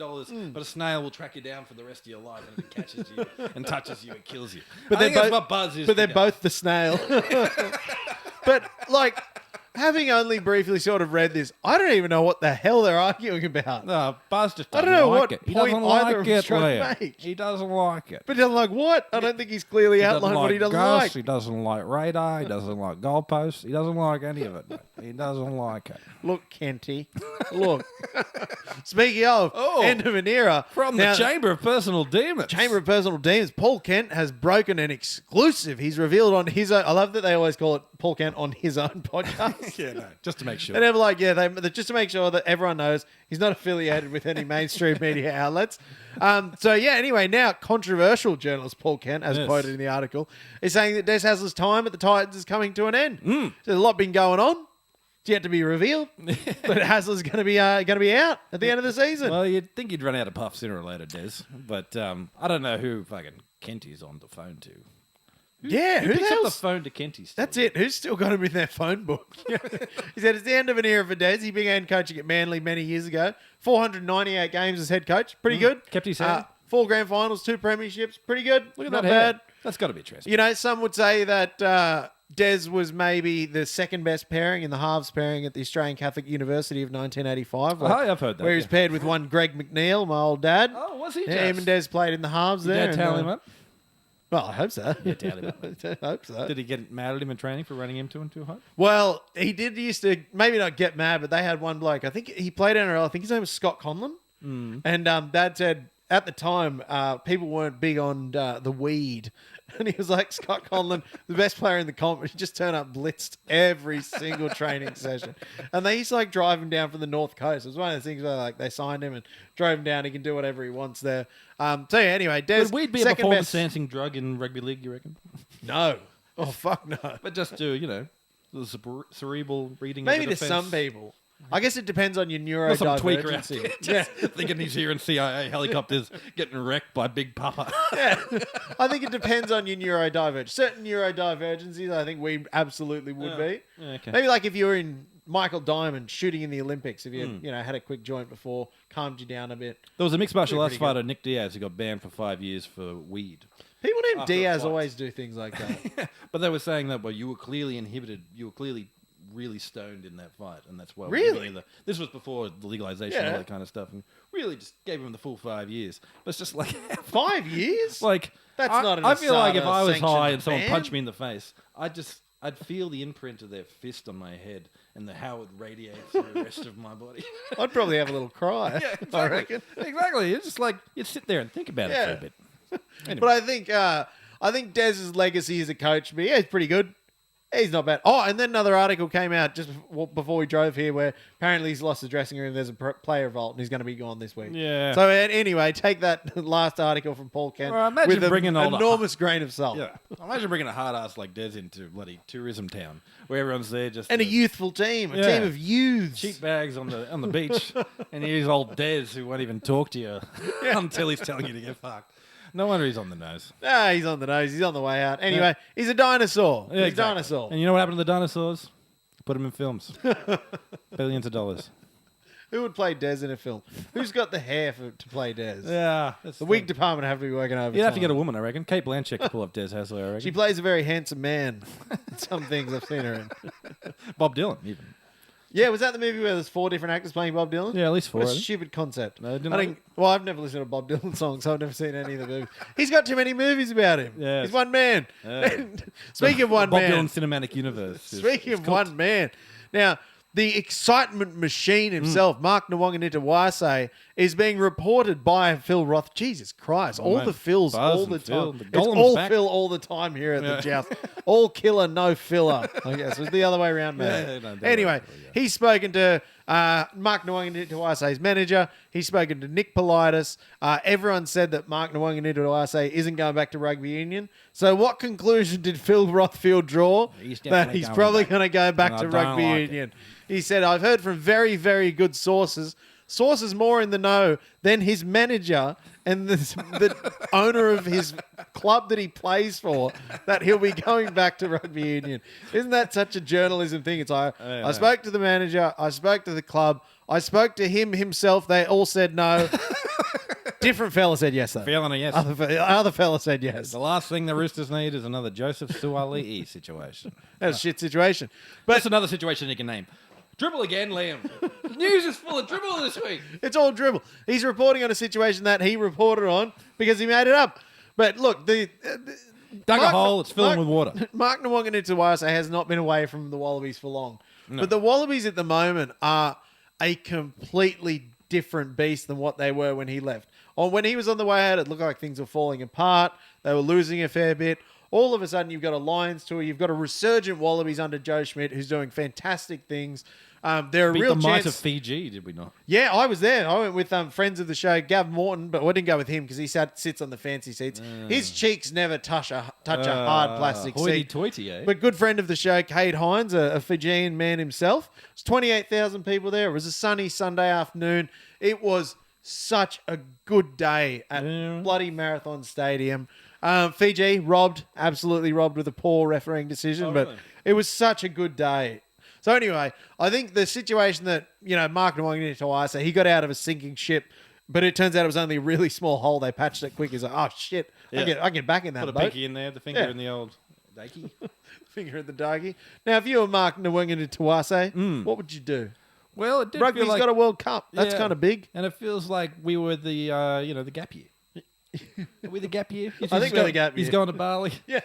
but a snail will track you down for the rest of your life, and if it catches you and touches you, it kills you. But I think that's what Buzz is. But they're today. both the snail. But like, having only briefly sort of read this, I don't even know what the hell they're arguing about. No, Buzz just I doesn't don't know like what it. He point doesn't either like of them's it, trying to Liam. make. He doesn't like it. But he doesn't like what? I don't think he's clearly He doesn't outlined like what he doesn't Gus, like. He doesn't like radar. He doesn't like goalposts. He doesn't like any of it. Mate. He doesn't like it. Look, Kenty. Look. Speaking of Oh. end of an era. From now, the Chamber of Personal Demons. Chamber of Personal Demons, Paul Kent has broken an exclusive. He's revealed on his own. I love that they always call it Paul Kent on his own podcast. Yeah, no, just to make sure. And they're like, yeah, they just to make sure that everyone knows he's not affiliated with any mainstream media outlets. So yeah, anyway, now controversial journalist Paul Kent, as Yes. quoted in the article, is saying that Des Hasler's time at the Titans is coming to an end. There's a lot been going on. It's yet to be revealed, but Hasler's going to be out at the end of the season. Well, you'd think you'd run out of puff sooner or later, Des. But I don't know who fucking Kenty's on the phone to. yeah, Who who picks up the else? phone to Kenty still? That's it. Who's still got him in their phone book? He said it's the end of an era for Des. He began coaching at Manly many years ago. 498 games as head coach. Pretty good. Kept his hand. 4 grand finals, 2 premierships. Pretty good. Look at Not that hair. bad. That's got to be true. You know, some would say that Des was maybe the second best pairing in the halves pairing at the Australian Catholic University of 1985. Oh, I've heard that. Where he was paired with one Greg McNeil, my old dad. Oh, was he? Yeah, him and Des played in the halves Did there. Dad tell and, him up? Well, I hope so. Yeah, tell him up. I hope so. Did he get mad at him in training for running him too hard? Well, he did used to maybe not get mad, but they had one bloke. I think he played NRL. I think his name was Scott Conlon. And Dad said at the time people weren't big on the weed, and he was like, Scott Conlon, the best player in the comp, he just turned up blitzed every single training session, and they used to like drive him down from the North Coast. It was one of the things where like they signed him and drove him down. He can do whatever he wants there. So yeah, anyway, Des, Would weed be a second best. performance-enhancing drug in rugby league, you reckon? No. Oh fuck no. But just to, the cerebral reading Maybe of to the defense. some people. I guess it depends on your Not some tweaker out neurodivergency. there Yeah. just thinking he's hearing CIA helicopters getting wrecked by Big Papa. Yeah, I think it depends on your neurodivergence. Certain neurodivergencies, I think we absolutely would be. Yeah, okay. Maybe like if you were in Michael Diamond shooting in the Olympics, if you had a quick joint before, calmed you down a bit. There was a mixed martial arts Pretty good. fighter, Nick Diaz, who got banned for 5 years for weed. People named After a Diaz fight. always do things like that. But they were saying that, well, you were clearly inhibited. You were clearly really stoned in that fight, and that's why. we're Really? giving you this was before the legalization and Yeah. all that kind of stuff, and really just gave him the full 5 years. But it's just like, 5 years? like That's I, not an I feel like if ASADA I was high sanctioned and someone ban. punched me in the face, I'd feel the imprint of their fist on my head and how it would radiate through the rest of my body. I'd probably have a little cry. Yeah, I exactly. reckon. Exactly. It's just like you'd sit there and think about it for Yeah. a bit. Anyway. But I think Dez's legacy as a coach, but yeah, he's pretty good. He's not bad. Oh, and then another article came out just before we drove here where apparently he's lost the dressing room. There's a player revolt and he's going to be gone this week. Yeah. So anyway, take that last article from Paul Kent Well, imagine with an bringing all the- enormous grain of salt. Yeah. Imagine bringing a hard ass like Des into bloody tourism town where everyone's there just And a to youthful team, a Yeah. team of youths. cheap bags on the beach, and here's old Des who won't even talk to you until he's telling you to get fucked. No wonder he's on the nose. Ah, he's on the nose. He's on the way out. Anyway, he's a dinosaur. Yeah, he's a exactly. dinosaur. And you know what happened to the dinosaurs? Put them in films. Billions of dollars. Who would play Des in a film? Who's got the hair to play Des? Yeah. That's The wig department have to be working over. You'd have to get a woman, I reckon. Kate Blanchett could pull up Des Hasler, I reckon. She plays a very handsome man. Some things I've seen her in. Bob Dylan, even. Yeah, was that the movie where there's 4 different actors playing Bob Dylan? Yeah, at least 4. What a I think. stupid concept. No, didn't I like think. Well, I've never listened to Bob Dylan songs, so I've never seen any of the movies. He's got too many movies about him. Yeah. He's one man. Yeah. Speaking of one Bob man. Dylan cinematic universe. Speaking of one man. Now, the excitement machine himself, Mark Nwanganitawase, is being reported by Phil Roth. Jesus Christ. All man. the Phils, Buzz all the and Phil. time. The It's Golem's all back. Phil all the time here at the Joust. All killer, no filler. I guess. It's the other way around, man. Yeah, no, don't Anyway, worry, yeah. he's spoken to Mark Nwanganitawase's manager. He's spoken to Nick Politis. Everyone said that Mark Nwanganitawase isn't going back to rugby union. So what conclusion did Phil Rothfield draw? He's That definitely he's going probably back. going to go back And to I don't rugby like it. union. He said, I've heard from very, very good sources sources more in the know than his manager and the owner of his club that he plays for, that he'll be going back to rugby union. Isn't that such a journalism thing? It's like, I spoke to the manager, I spoke to the club, I spoke to him himself, they all said no. Different fella said yes, though. Feeling a yes. Other fella said yes. The last thing the Roosters need is another Joseph Suaalii situation. That's a shit situation. That's another situation you can name. Dribble again, Liam. The news is full of dribble this week. It's all dribble. He's reporting on a situation that he reported on because he made it up. But look, Dug a hole, it's filling with water. Mark Nwanganu-Tuasa has not been away from the Wallabies for long. No. But the Wallabies at the moment are a completely different beast than what they were when he left. Or when he was on the way out, it looked like things were falling apart. They were losing a fair bit. All of a sudden, you've got a Lions tour. You've got a resurgent Wallabies under Joe Schmidt, who's doing fantastic things. They're a Beat real the chance. might of Fiji, did we not? Yeah, I was there. I went with friends of the show, Gav Morton, but I didn't go with him because he sits on the fancy seats. His cheeks never touch a hard plastic seat. Hoity-toity, eh? But good friend of the show, Cade Hines, a Fijian man himself. It's 28,000 people there. It was a sunny Sunday afternoon. It was such a good day at bloody Marathon Stadium. Fiji absolutely robbed with a poor refereeing decision, but it was such a good day. So anyway, I think the situation that, Mark Nwanganu-Tuasa, he got out of a sinking ship, but it turns out it was only a really small hole. They patched it quick. He's like, oh, shit, I get back in that Put a boat. pinky in there, the finger in the old dakey. Finger in the doggy. Now, if you were Mark Nwanganu-Tuasa, what would you do? Well, it did Rugby's feel like, got a World Cup. That's kind of big. And it feels like we were the gap year. Are we the gap year? I think we're the gap year. He's going to Bali. Yeah.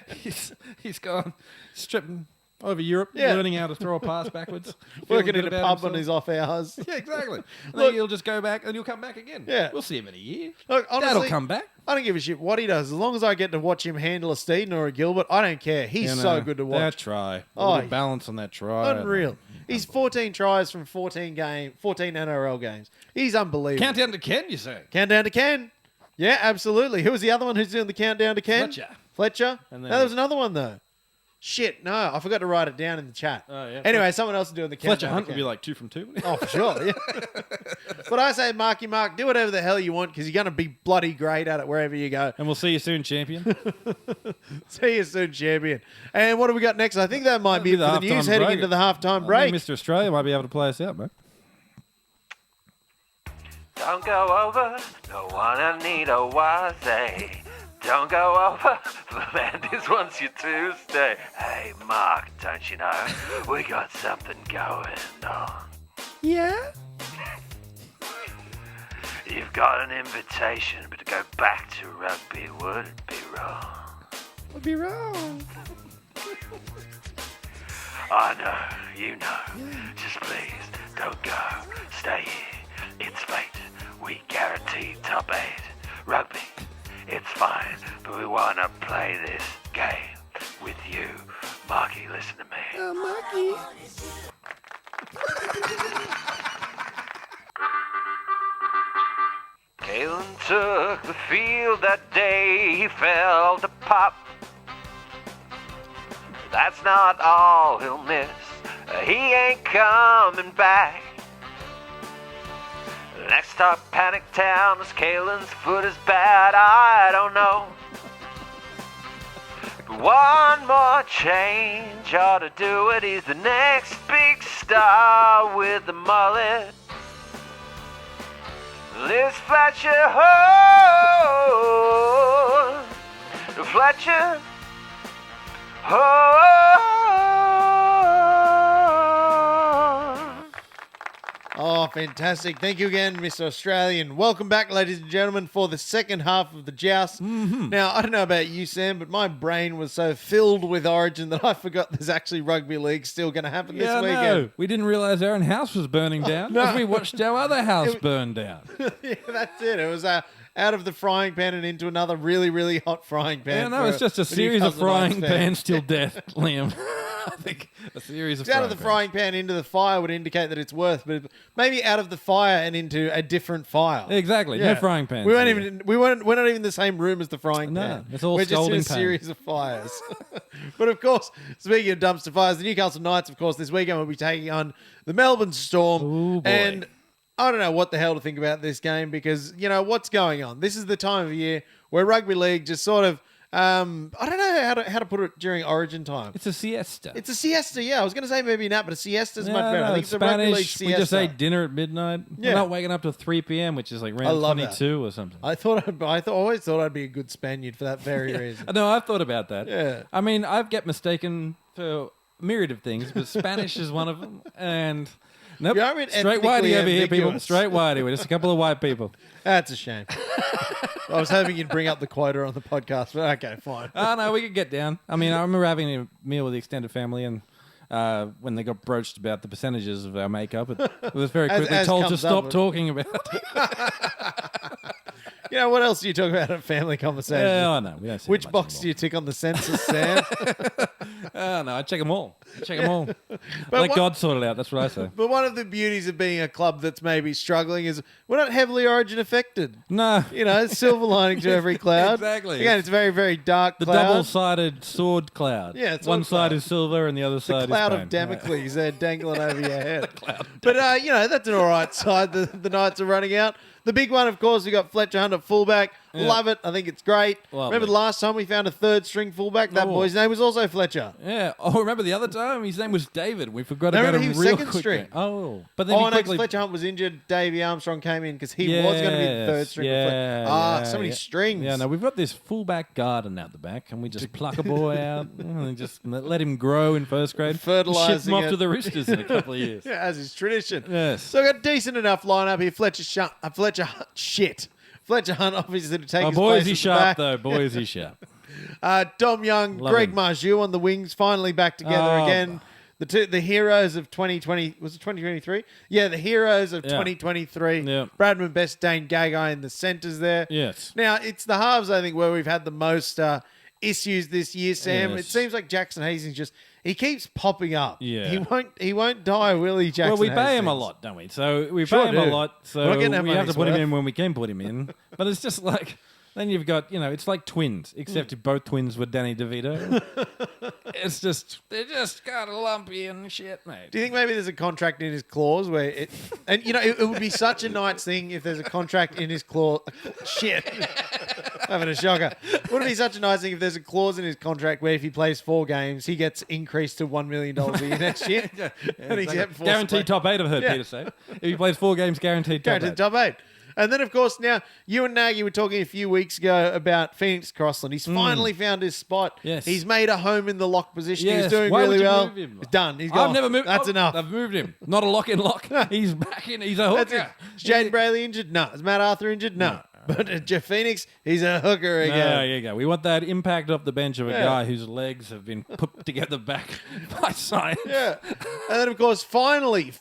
He's gone stripping over Europe, learning how to throw a pass backwards. Working in a pub on his off hours. Yeah, exactly. And then he'll just go back and he'll come back again. Yeah. We'll see him in a year. Look, honestly, that'll come back. I don't give a shit what he does. As long as I get to watch him handle a Steeden or a Gilbert, I don't care. He's so good to watch. That try. Balance on that try. Unreal. He's 14 tries from 14 NRL games. He's unbelievable. Countdown to Ken, you say? Countdown to Ken. Yeah, absolutely. Who was the other one who's doing the countdown to Ken? Fletcher. And then, no, there was another one, though. Shit, no. I forgot to write it down in the chat. Oh, yeah. Anyway, someone else is doing the countdown. Fletcher Hunt would be like 2 from 2. Oh, for sure, yeah. But I say, Mark, do whatever the hell you want because you're going to be bloody great at it wherever you go. And we'll see you soon, champion. See you soon, champion. And what do we got next? I think that might be it for the news heading into the halftime break. I think Mr. Australia might be able to play us out, mate. Don't go over, no one I need a wise day. Don't go over, man, this one's your Tuesday. Hey, Mark, don't you know, we got something going on. Yeah? You've got an invitation, but to go back to rugby would be wrong. Would be wrong. I know, you know. Just please, don't go. Stay here. It's fate. We guarantee top 8. Rugby, it's fine, but we want to play this game with you. Marky, listen to me. Marky. Kalen took the field that day. He felt a pop. That's not all he'll miss. He ain't coming back. Next stop, Panic Town. Is Kalen's foot is bad? I don't know. But one more change ought to do it. He's the next big star with the mullet. Liz Fletcher, oh, Fletcher, oh. Oh, fantastic. Thank you again, Mr. Australian. Welcome back, ladies and gentlemen, for the second half of the Joust. Mm-hmm. Now, I don't know about you, Sam, but my brain was so filled with Origin that I forgot there's actually rugby league still going to happen this weekend. No. We didn't realise our own house was burning down as we watched our other house burn down. Yeah, that's it. It was out of the frying pan and into another really, really hot frying pan. Yeah, no, it's just a series of frying pans till death, Liam. I think a series of out of the frying pan into the fire would indicate that it's worth, but maybe out of the fire and into a different fire. Exactly. Yeah. No frying pans. We're not even in the same room as the frying pan. It's all we're just in a pan. series of fires. But of course, speaking of dumpster fires, the Newcastle Knights, of course, this weekend will be taking on the Melbourne Storm. Ooh, boy. And I don't know what the hell to think about this game because, you know, what's going on? This is the time of year where rugby league just sort of, I don't know how to put it during Origin time. It's a siesta. It's a siesta, yeah. I was going to say maybe a nap, but a siesta's much better. No, I think it's a rugby league Spanish. siesta. We just ate dinner at midnight. Yeah. We're not waking up till 3 p.m., which is like I round love 22 or something. I always thought I'd be a good Spaniard for that very reason. No, I've thought about that. Yeah. I mean, I get mistaken for a myriad of things, but Spanish is one of them. And nope, Yeah, I mean, straight whitey over here, people. ambiguous. Straight whitey. We're just a couple of white people. That's a shame. I was hoping you'd bring up the quota on the podcast, but okay, fine. Oh, no, we could get down. I mean, I remember having a meal with the extended family and when they got broached about the percentages of our makeup, it was very quickly as told to comes up stop with- talking about it. You know, what else do you talk about at family conversations? Yeah, I know. We don't say Which much box do you tick on the census, Sam? Oh, no, I check them all. Let what- God sort it out. That's what I say. But one of the beauties of being a club that's maybe struggling is we're not heavily Origin affected. No. You know, silver lining to every cloud. Exactly. Again, it's very, very dark The cloud. double-sided sword cloud. Yeah, it's one one side cloud. is silver and the other The side cloud is of pain. Damocles there dangling over your head. But, you know, that's an all right side. The Knights are running out. The big one, of course, we got Fletcher Hunt at fullback. Yeah. Love it. I think it's great. Lovely. Remember the last time we found a third string fullback? That Oh. boy's name was also Fletcher. Yeah. Oh, remember the other time? His name was David. We forgot No, about remember him he was real second quickly. string. Oh. But then Oh, he no, 'cause quickly... Fletcher Hunt was injured. Davey Armstrong came in because he was going to be the third string. So many strings. Yeah, no, we've got this fullback garden out the back, and we just pluck a boy out and just let him grow in first grade. Fertilising Ship him off it. to the Roosters in a couple of years. Yeah, as is tradition. Yes. So I got a decent enough lineup here. Fletcher Hunt, obviously, to take Oh, his boy, place is he at the sharp, back. though. Boy, is he sharp. Dom Young, Love Greg him. Marju on the wings, finally back together Oh. again. The heroes of 2020, was it 2023? Yeah, the heroes of Yeah. 2023. Yeah. Bradman Best, Dane Gagai in the centres there. Yes. Now, it's the halves, I think, where we've had the most issues this year, Sam. Yes. It seems like Jackson Hastings he keeps popping up. Yeah. He won't die, will he, Jackson Well, we pay him a Hastings? lot, don't we? So we Sure pay him a do. lot, We're so not getting our we have to money's put him worth. in when we can put him in. But it's just like... Then you've got, it's like twins, except if both twins were Danny DeVito. It's just, they're just kind of lumpy and shit, mate. Do you think maybe there's a contract in his clause where it... And, it would be such a Knights thing if there's a contract in his clause... Shit. Having a shocker. Would it be such a nice thing if there's a clause in his contract where if he plays 4 games, he gets increased to $1 million a year next year? And he's forced to Guaranteed play- top 8, I've heard Yeah. Peter say. If he plays 4 games, guaranteed top Guaranteed 8. top 8. And then, of course, now, you and Nagy were talking a few weeks ago about Phoenix Crossland. He's finally found his spot. Yes. He's made a home in the lock position. Yes. He's doing Why really would you well. move him? He's done. He's gone. I've never moved. That's enough. I've moved him. Not a lock in lock. He's back in. He's a That's it. hooker. Is Jaden Brayley injured? No. Is Matt Arthur injured? No. But Jeff Phoenix, he's a hooker again. There you go. We want that impact off the bench of a Yeah. guy whose legs have been put together back by science. Yeah. And then, of course, finally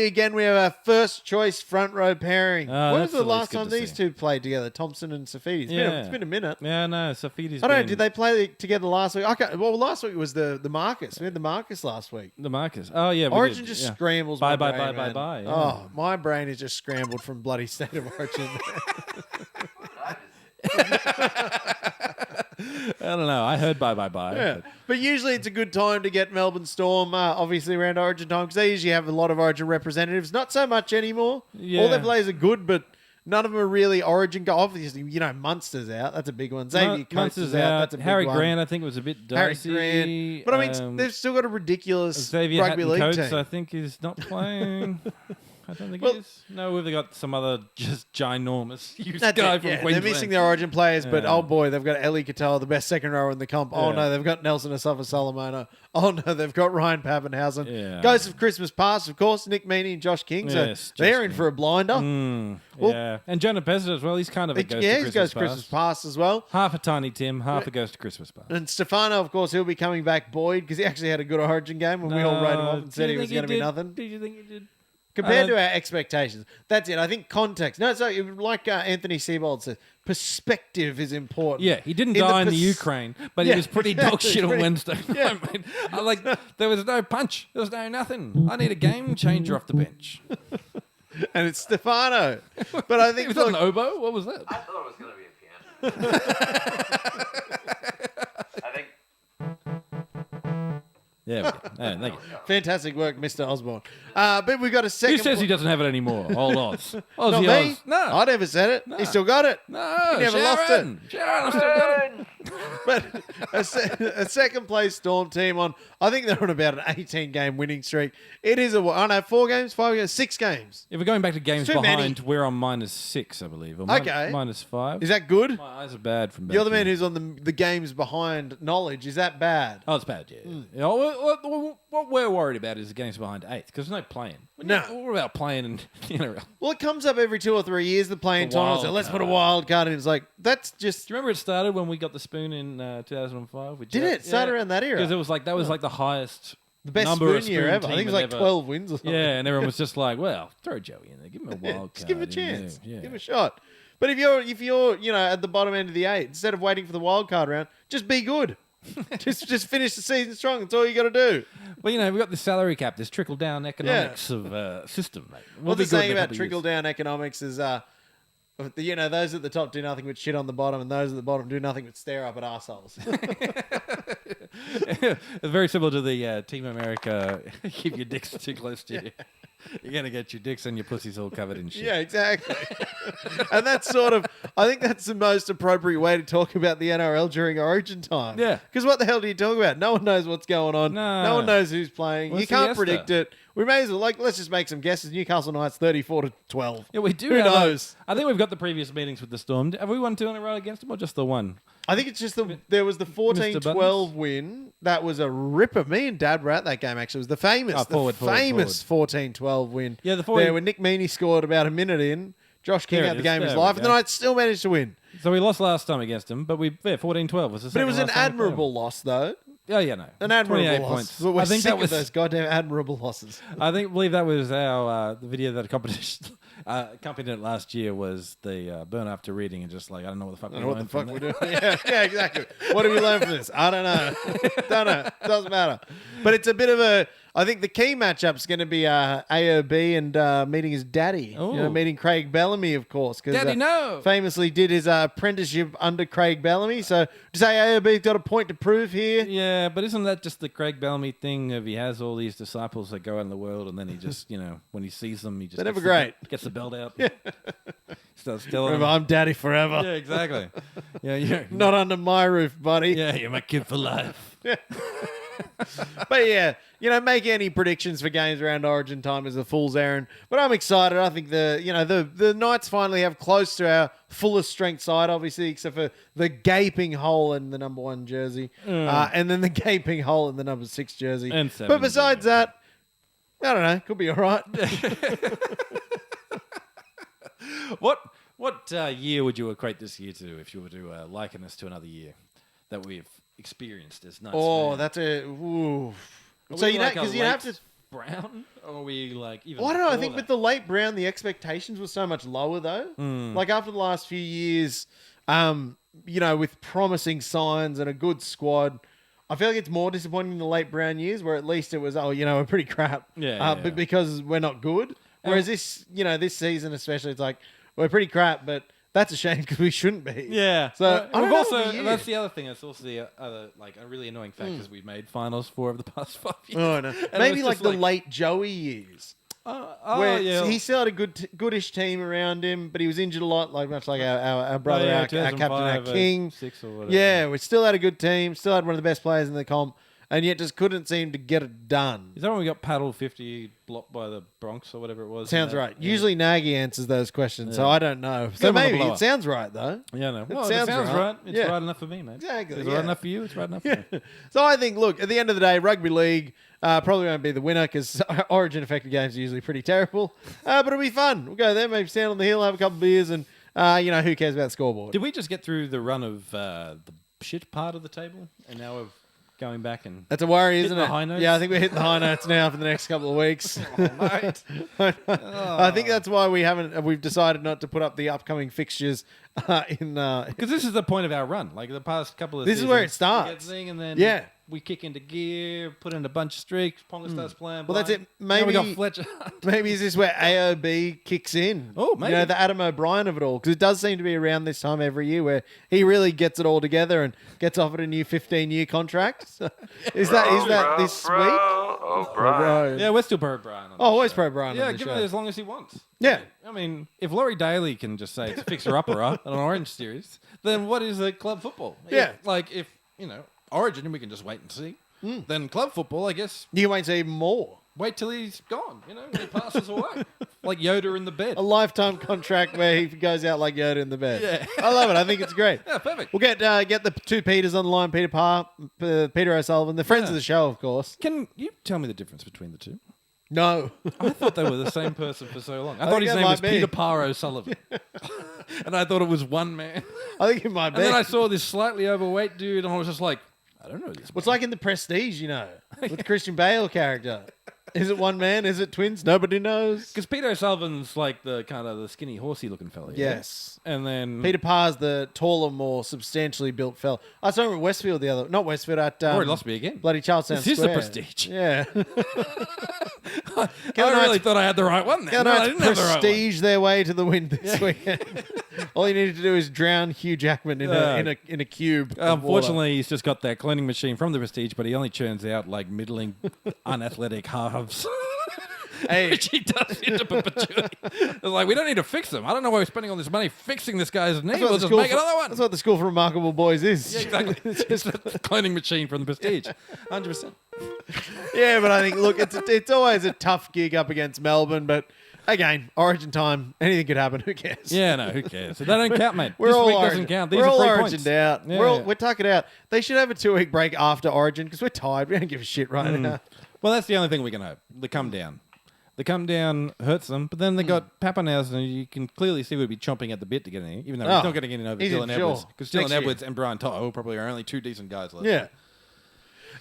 again, we have our first choice front row pairing. Oh, When was that's the at least last good time to these see. two played together? Thompson and Safidi. It's been a minute. Yeah, no, Safidi's I don't know. been- Did they play together last week? Last week was the Marcus. We had the Marcus last week. The Marcus. Oh, yeah. we Origin did, just yeah. scrambles. Bye, my bye, brain, bye, man. bye, yeah. Oh, my brain is just scrambled from bloody State of Origin. I don't know. I heard bye, bye, bye. Yeah. But usually it's a good time to get Melbourne Storm, obviously around Origin time, because they usually have a lot of Origin representatives. Not so much anymore. Yeah. All their players are good, but none of them are really Origin. Obviously, Munster's out. That's a big one. Xavier Coates Munster's is out. That's a big Harry one. Grant, I think, was a bit Harry dicey. Grant. But I mean, they've still got a ridiculous Xavier rugby Hatton league Coates, team. I think, is not playing. I don't think Well- he is. No, we've got some other just ginormous huge That's guy it, from yeah. Queensland. They're missing their Origin players, but Yeah. oh boy, they've got Ellie Katoa, the best second rower in the comp. Oh Yeah. no, they've got Nelson Asafa Solomona. Oh no, they've got Ryan Pappenhausen. Yeah. Ghosts of Christmas Past, of course, Nick Meaney and Josh King. So Yes, Josh they're in King. for a blinder. Well- yeah, and Jonah Pezza as well. He's kind of a ghost Yeah, to he Christmas goes past. Christmas Past as well. Half a Tiny Tim, half a ghost to Christmas past. And Stefano, of course, he'll be coming back buoyed because he actually had a good Origin game when we all wrote him off and said he was going to be nothing. Did you think he did? Compared to our expectations. That's it. I think context. No, so like Anthony Seibold says, perspective is important. Yeah, he didn't In the die in the pers- Ukraine, but Yeah, he was pretty exactly, dog shit on pretty- Wednesday. Yeah. I mean, there was no punch. There was no nothing. I need a game changer off the bench. And it's Stefano. But I think Was that an look, oboe? What was that? I thought it was going to be a piano. I think Yeah, we did. Yeah, thank you. Fantastic work, Mr. Osborne. But we've got a second. Who says he doesn't have it anymore? Old Oz. Not Aussie me. Oz. No. I never said it. He still got it. No. He never lost it. Sharon, I still got it. But a second place Storm team on, I think they're on about an 18-game winning streak. It is 4 games, 5 games, 6 games. If we're going back to games Too many. behind, we're on -6, I believe. Or Okay. -5. Is that good? My eyes are bad from back You're the man here. who's on the games behind knowledge. Is that bad? Oh, it's bad, yeah. Yeah, what we're worried about is the games behind 8th, because there's no playing. No. What about playing in the NRL? Well, it comes up every 2 or 3 years, the playing The time. wild So let's put a card. wild card in. It's like, that's just... Do you remember it started when we got the spoon in 2005? With Did Joust? it start around that era? Because it was like, that was like the highest The best number of spoon year spoon ever. I think it was team like ever. 12 wins or something. Yeah, and everyone was just like, well, throw Joey in there. Give him a wild card. Just give him a in chance. there. Yeah. Give him a shot. But if you're at the bottom end of the 8, instead of waiting for the wild card round, just be good. just finish the season strong. That's all you got to do. Well, we've got this salary cap, this trickle down economics of system, mate. What they're saying about trickle down economics is, those at the top do nothing but shit on the bottom, and those at the bottom do nothing but stare up at arseholes. It's very similar to the Team America. Keep your dicks too close to you. You're gonna get your dicks and your pussies all covered in shit. Yeah, exactly. And that's I think that's the most appropriate way to talk about the NRL during Origin time. Yeah. Because what the hell do you talk about? No one knows what's going on. No. one knows who's playing. Well, you it's can't Fiesta. predict it. We may as well, let's just make some guesses. Newcastle Knights 34-12. Yeah, we do. Who have knows? I think we've got the previous meetings with the Storm. Have we won 2 in a row against them, or just the one? I think it's just there was the 14-12 Buttons? win. That was a ripper. Me and Dad were at that game, actually. It was the famous, Forward. 14-12 win. Yeah, the there when Nick Meaney scored about a minute in. Josh King There it had the is. game of his There we life, and the go. Knights still managed to win. So we lost last time against them, but 14-12 was the But second it was an last time we played admirable loss, though. them. Oh, yeah, no. An admirable 28 loss. points. But we're I think sick that was of those goddamn admirable losses. I believe that was our the video that accompanied it last year was the burn after reading and just like I don't know what the fuck I don't know what the fuck we're we're doing. Yeah, exactly. What did we learn from this? I don't know. Don't know. Doesn't matter. But it's a bit of a. I think the key matchup's going to be AOB and meeting his daddy. Ooh. Meeting Craig Bellamy, of course. Daddy, no. Famously did his apprenticeship under Craig Bellamy. So to say AOB's got a point to prove here. Yeah, but isn't that just the Craig Bellamy thing of he has all these disciples that go out in the world and then he just, when he sees them, he just They're never gets great. gets the belt out. Starts telling Remember, them. I'm daddy forever. Yeah, exactly. Yeah, Not under my roof, buddy. Yeah, you're my kid for life. But yeah, make any predictions for games around Origin time is a fool's errand. But I'm excited. I think the Knights finally have close to our fullest strength side, obviously, except for the gaping hole in the number 1 jersey, and then the gaping hole in the number 6 jersey. And 7 but besides that, I don't know. Could be all right. What year would you equate this year to if you were to liken us to another year that we've experienced as Knights? Oh, fans? that's a. Ooh. Are So we you like because a you have late to. Brown, or are we like even? Well, I don't know. I before think that? with the late Brown, the expectations were so much lower, though. Hmm. Like after the last few years, with promising signs and a good squad, I feel like it's more disappointing in the late Brown years, where at least it was, we're pretty crap. Yeah. But because we're not good. Whereas this season especially, it's like we're pretty crap, but that's a shame because we shouldn't be. Yeah. So I don't we've know also what the year. that's the other thing. That's also the other a really annoying fact because we've made finals 4 of the past 5 years. Oh no, And it maybe was like just the late Joey years. Where yeah. he still had a goodish team around him, but he was injured a lot, much like our brother, our captain, our king. 6 or whatever. Yeah, we still had a good team, still had one of the best players in the comp, and yet just couldn't seem to get it done. Is that when we got paddled 50 blocked by the Bronx or whatever it was? Sounds right. Yeah. Usually Nagy answers those questions, so Yeah. I don't know. Get So him on the maybe blower. it sounds right, though. Yeah, no. Well, sounds it sounds right. right. It's Yeah. right enough for me, mate. Exactly, Is it yeah. right enough for you? It's right enough for me. So I think, look, at the end of the day, rugby league probably won't be the winner because Origin-affected games are usually pretty terrible. But it'll be fun. We'll go there, maybe stand on the hill, have a couple of beers, and, who cares about the scoreboard? Did we just get through the run of the shit part of the table? And now we're going back and... That's a worry, isn't the it? high notes? Yeah, I think we're hitting the high notes now for the next couple of weeks. I think that's why we've decided not to put up the upcoming fixtures in. Because this is the point of our run. Like the past couple of This is seasons, where it we starts. get thing and then Yeah. we kick into gear, put in a bunch of streaks, Ponga starts playing. Well, that's it. Now we got Maybe- Fletcher. Maybe is this where AOB kicks in? Oh, maybe. You know, the Adam O'Brien of it all. Because it does seem to be around this time every year where he really gets it all together and gets offered a new 15-year contract. So, is that this week? Oh, Brian. Yeah, we're still pro Brian. Oh, always pro Brian Yeah, on the give show. it as long as he wants. Yeah. I mean, if Laurie Daly can just say it's a fixer-upper on an Orange series, then what is a club football? Yeah. If Origin, we can just wait and see. Then club football, I guess, You can wait to see even more. wait till he's gone, when he passes away. Like Yoda in the bed. A lifetime contract where he goes out like Yoda in the bed. Yeah. I love it. I think it's great. Yeah, perfect. We'll get the two Peters on the line, Peter Parr, Peter O'Sullivan, the friends Yeah. of the show, of course. Can you tell me the difference between the two? No. I thought they were the same person for so long. I think thought his that name might was be. Peter Parr O'Sullivan. And I thought it was one man. I think it might be. And then I saw this slightly overweight dude, and I was just like, I don't know this. What's like in The Prestige, with the Christian Bale character. Is it one man? Is it twins? Nobody knows. Because Peter O'Sullivan's like the kind of the skinny, horsey looking fella. yeah? Yes. And then Peter Parr's the taller, more substantially built fella. I saw him at Westfield not Westfield, at he lost me again. bloody Charlestown This is the Square. Prestige. Yeah. I really thought I had the right one then. No, I didn't have the right one. prestige their way to the win this weekend. All you needed to do is drown Hugh Jackman in a cube. of water. Unfortunately, he's just got that cleaning machine from the Prestige, but he only churns out like middling, unathletic halves. Hey, Which he does into perpetuity. It's like, we don't need to fix them. I don't know why we're spending all this money fixing this guy's knee. that's what We'll the just School make for- another one. That's what the School for Remarkable Boys is. Yeah, exactly. It's just a cleaning machine from the Prestige. 100%. Yeah, but I think, look, it's always a tough gig up against Melbourne, but again, Origin time, anything could happen. Who cares? Yeah, no, who cares? So they don't count, mate. We're this all week Origin. doesn't count. These We're are all 3 Origined points. out. Yeah, We're tucking out. They should have a 2-week break after Origin because we're tired. We don't give a shit right now. Well, that's the only thing we can hope. The come down. The come down hurts them, but then they got Pappenhausen, and you can clearly see we'd be chomping at the bit to get in, even though he's not getting in over he's Dylan in, sure. Edwards. Because Next Dylan year. Edwards and Brian Toto probably are only 2 decent guys left. Yeah.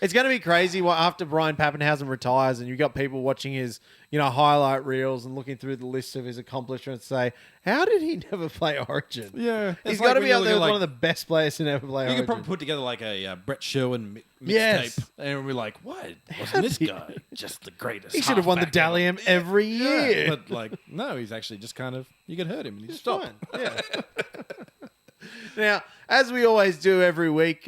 It's going to be crazy after Brian Pappenhausen retires and you've got people watching his, highlight reels and looking through the list of his accomplishments say, how did he never play Origin? Yeah. He's It's got like to when be you out look there at, with like- one of the best players to ever play You Origin. could probably put together like a Brett Sherwin mixtape, Yes. and we're like, "What? Wasn't this guy just the greatest?" He should have won the halfback Dally ever?" M every year. But like, no, he's actually just kind of you could hurt him and he's Fine. stopped. Yeah. Now, as we always do every week,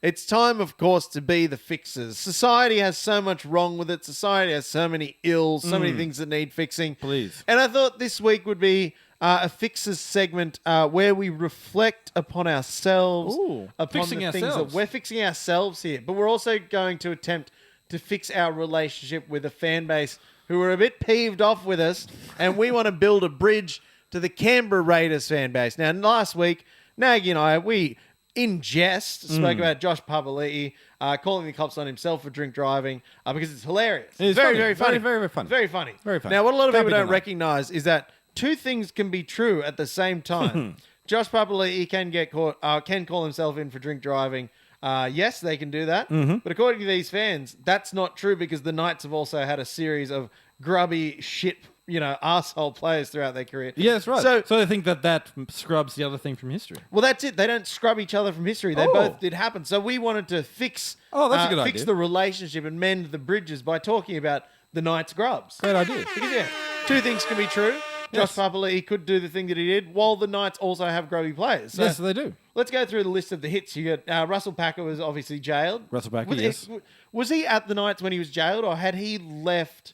it's time, of course, to be the fixers. Society has so much wrong with it. Society has so many ills, so many things that need fixing. Please. And I thought this week would be a fixers segment where we reflect upon ourselves, Ooh, upon fixing the things that ourselves. we're fixing ourselves here. But we're also going to attempt to fix our relationship with a fan base who are a bit peeved off with us, and we want to build a bridge to the Canberra Raiders fan base. Now, last week, Nagy and I, we, in jest, spoke about Josh Pavali'i calling the cops on himself for drink driving because it's hilarious. It is very, funny. very funny. Very, very funny. Very funny. Very funny. Now, what a lot of Can't people be don't denied. recognize is that two things can be true at the same time. Josh Pavali'i can get caught, can call himself in for drink driving. Yes, they can do that. But according to these fans, that's not true because the Knights have also had a series of grubby shit, arsehole players throughout their career. Yeah, that's right. So, So they think that scrubs the other thing from history. well, that's it. They don't scrub each other from history. They Oh. both did happen. So we wanted to fix, Oh, that's a good fix idea. the relationship and mend the bridges by talking about the Knights grubs. Great idea. Because, yeah, two things can be true. Yes. Josh Pavali'i could do the thing that he did, while the Knights also have grubby players. So Yes, they do. let's go through the list of the hits. You got Russell Packer was obviously jailed. Russell Packer, was yes. Was he at the Knights when he was jailed, or had he left?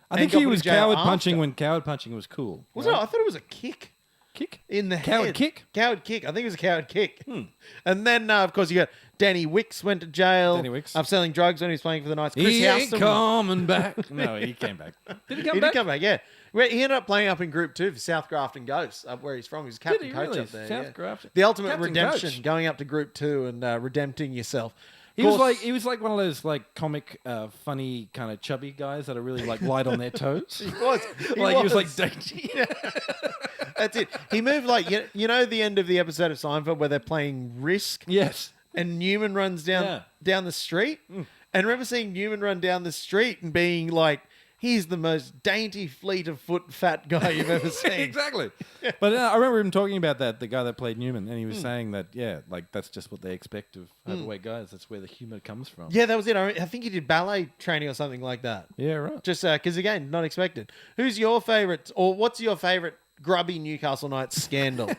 I and think got he put in was jail coward after? punching when coward punching was cool. Was right? it? I thought it was a kick Kick? in the Coward head. kick? Coward kick. I think it was a coward kick. And then, of course, you got Danny Wicks went to jail. Danny Wicks. Of selling drugs when he was playing for the Knights. Chris He ain't Houston. coming back. No, he came back. Did he come He back? did come back, yeah. Well, he ended up playing up in Group 2 for South Grafton Ghosts, up where he's from. He was captain he coach really? up there. South yeah. Grafton. The ultimate Captain redemption, coach. going up to Group 2 and redempting yourself. He was like one of those like comic, funny kind of chubby guys that are really like light on their toes. He was. He was like dainty. That's it. He moved like, the end of the episode of Seinfeld where they're playing Risk Yes. and Newman runs down the street? And I remember seeing Newman run down the street and being like, he's the most dainty, fleet of foot, fat guy you've ever seen. Exactly. But I remember him talking about that, the guy that played Newman, and he was saying that, that's just what they expect of overweight guys. That's where the humour comes from. Yeah, that was it. I think he did ballet training or something like that. Yeah, right. Just because, again, not expected. Who's your favourite, or what's your favourite grubby Newcastle Knights scandal?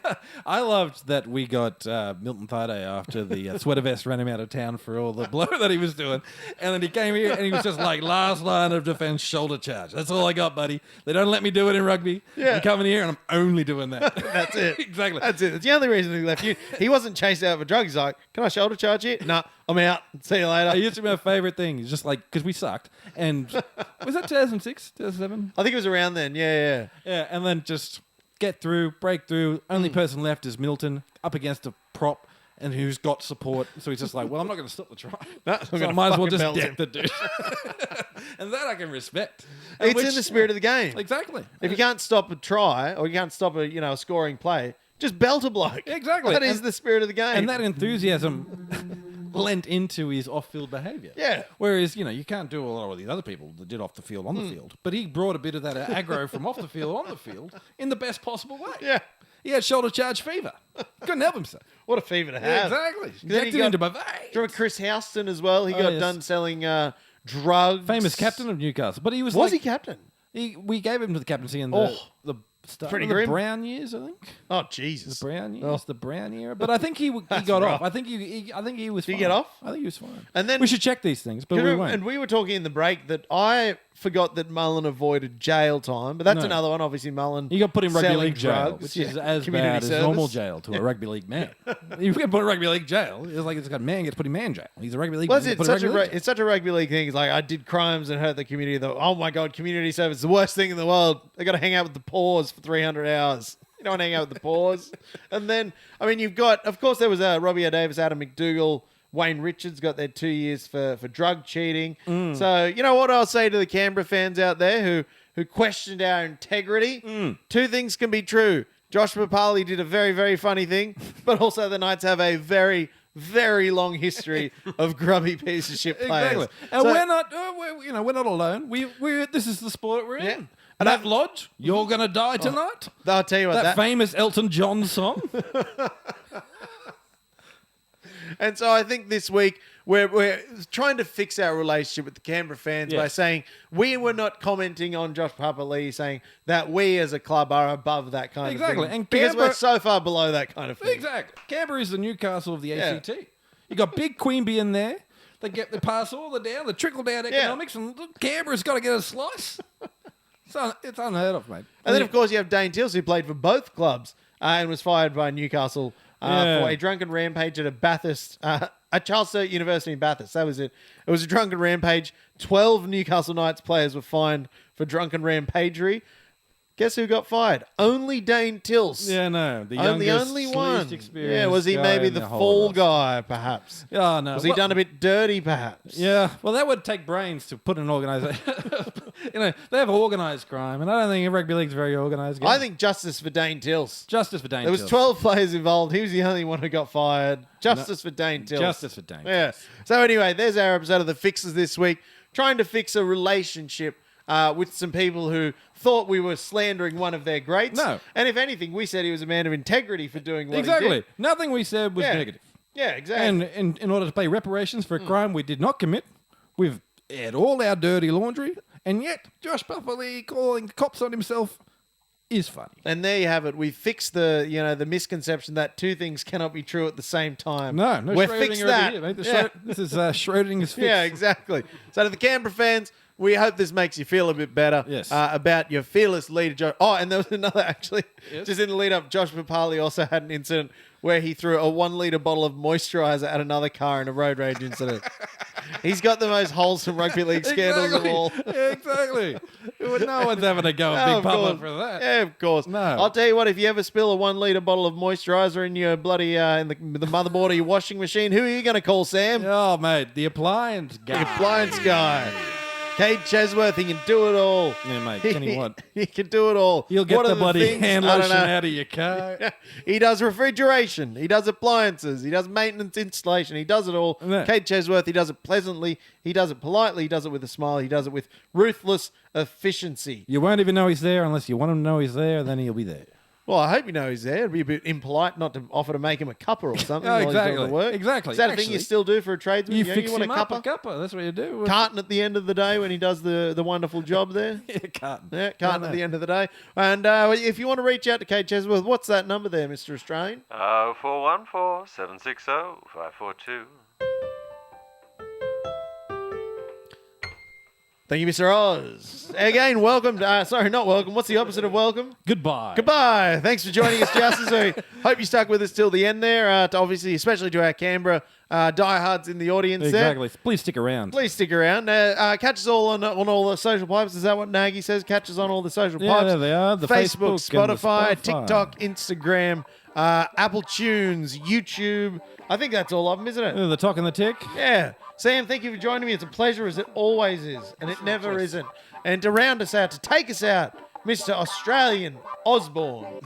I loved that we got Milton Thaiday after the sweater vest ran him out of town for all the blow that he was doing. And then he came here and he was just like, last line of defence, shoulder charge. That's all I got, buddy. They don't let me do it in rugby. Yeah. I'm coming here and I'm only doing that. That's it. Exactly. That's it. That's the only reason he left you. He wasn't chased out for drugs. He's like, can I shoulder charge you? No, I'm out. See you later. It used to be my favourite thing. It's just like, because we sucked. And was that 2006, 2007? I think it was around then. Yeah. Yeah, and then just get through, break through. Only person left is Milton up against a prop and who's got support. So he's just like, well, I'm not going to stop the try. No, I'm so I gonna might as well fucking just melt deck him. the dude. And that I can respect. And It's in the spirit of the game. Exactly. If you can't stop a try or you can't stop a scoring play, just belt a bloke. Exactly. That is the spirit of the game. And that enthusiasm lent into his off-field behaviour. Yeah. Whereas, you can't do a lot of what these other people that did off the field on the field. But he brought a bit of that aggro from off the field on the field in the best possible way. Yeah. He had shoulder charge fever. Couldn't help himself. What a fever to have. Exactly. Then he Injected got- into my Do you veins. remember Chris Houston as well? He got yes. done selling drugs. Famous captain of Newcastle. But he was Was he captain? We gave him to the captaincy in Oh. the start Pretty of the grim. Brown years, I think. Oh, Jesus. The Brown years, Oh. the Brown era. But I think he got rough. off. I think he was. Did he fine. get off? I think he was fine. And then- we should check these things, but we won't. And we were talking in the break that I forgot that Mullen avoided jail time, but that's No. another one. Obviously, Mullen He got put in rugby selling league jail, drugs, which is yeah. as Community bad as service. normal jail to a rugby league man. You get put in rugby league jail. It's like it's got man gets put in man jail. He's a rugby league. Well, man, it's put in such rugby league jail. it's such a rugby league thing. It's like I did crimes and hurt the community. Oh my god, community service is the worst thing in the world. They got to hang out with the paws for 300 hours. You don't want to hang out with the paws. And then, you've got, of course, there was Robbie O'Davis, Adam McDougall, Wayne Richards got their 2 years for drug cheating. So, you know what I'll say to the Canberra fans out there who questioned our integrity? Two things can be true. Josh Papali did a very, very funny thing, but also the Knights have a very, very long history of grubby piece of shit players. Exactly. And So- we're not, we're not alone. We're this is the sport we're in. Yeah. And that lodge, you're gonna die tonight. I'll tell you what, That famous Elton John song. And so I think this week we're trying to fix our relationship with the Canberra fans by Yes. saying we were not commenting on Josh Papali, saying that we as a club are above that kind of Exactly. thing. And because Canberra- we're so far below that kind of thing. Exactly. Canberra is the Newcastle of the ACT. You got Big Queanby in there. They pass all the trickle down economics, and Canberra's got to get a slice. It's unheard of, mate. And then, of course, you have Dane Tills, who played for both clubs and was fired by Newcastle for a drunken rampage at a Bathurst, at Charles Sturt University in Bathurst. That was it. It was a drunken rampage. 12 Newcastle Knights players were fined for drunken rampagery. Guess who got fired? Only Dane Tills. Yeah, no, the Only youngest, one. least experienced. Yeah, was he guy maybe in the whole fall roster. guy, perhaps? Yeah, no. Was he done a bit dirty, perhaps? Yeah, well, that would take brains to put an organisation. They have organised crime, and I don't think rugby league's very organised. I think justice for Dane Tills. justice for Dane. There was Tills. 12 players involved. He was the only one who got fired. Justice for Dane Tills. Justice for Dane. Yeah. So anyway, there's our episode of The Fixers this week. Trying to fix a relationship with some people who thought we were slandering one of their greats. No. And if anything, we said he was a man of integrity for doing what he Exactly. did. Nothing we said was Yeah. negative. Yeah, exactly. And in order to pay reparations for a crime we did not commit, we've aired all our dirty laundry, and yet Josh Papali calling cops on himself is funny. And there you have it. We fixed the misconception that two things cannot be true at the same time. No We're Schrodinger fixed over that. here, mate. Yeah. This is Schrodinger's fix. Yeah, exactly. So to the Canberra fans, we hope this makes you feel a bit better Yes. about your fearless leader, Josh. Oh, and there was another, actually, Yes. just in the lead up, Josh Papali also had an incident where he threw a 1 litre bottle of moisturiser at another car in a road rage incident. He's got the most wholesome rugby league scandals of all. Exactly. No one's having a go at Oh, Big of Papa course. for that. Yeah, of course. No. I'll tell you what, if you ever spill a 1 litre bottle of moisturiser in your bloody, in the motherboard of your washing machine, who are you going to call, Sam? Oh, mate, the appliance guy. The appliance guy. Kate Chesworth, he can do it all. Yeah, mate, can he what? He can do it all. You'll get What the are bloody things? hand I don't lotion know. out of your car. He does refrigeration. He does appliances. He does maintenance, installation. He does it all. Yeah. Kate Chesworth, he does it pleasantly. He does it politely. He does it with a smile. He does it with ruthless efficiency. You won't even know he's there unless you want him to know he's there, then he'll be there. Well, I hope you know he's there. It'd be a bit impolite not to offer to make him a cuppa or something. Oh, while he's doing exactly. the work. Exactly. Is that a thing you Actually, still do for a tradesman? You know, fix want him a up cuppa? a cuppa. That's what you do. Carton at the end of the day when he does the wonderful job there. Yeah, carton. Yeah, carton at the end of the day. And if you want to reach out to Kate Chesworth, what's that number there, Mr. Australian? 0414 760 542. Thank you, Mr. Oz. Again, welcome. Sorry, not welcome. What's the opposite of welcome? Goodbye. Goodbye. Thanks for joining us, Justice. We hope you stuck with us till the end there. To obviously, especially to our Canberra diehards in the audience Exactly. Please stick around. there. Please stick around. Catch us all on all the social pipes. Is that what Nagy says? Catch us on all the social Yeah, pipes. there they are. The Facebook, Facebook and the Spotify, Spotify. TikTok, Instagram, Apple Tunes, YouTube. I think that's all of them, isn't it? The talk and the tick. Yeah. Sam, thank you for joining me. It's a pleasure, as it always is, and it never isn't. And to round us out, to take us out, Mr. Australian Osborne.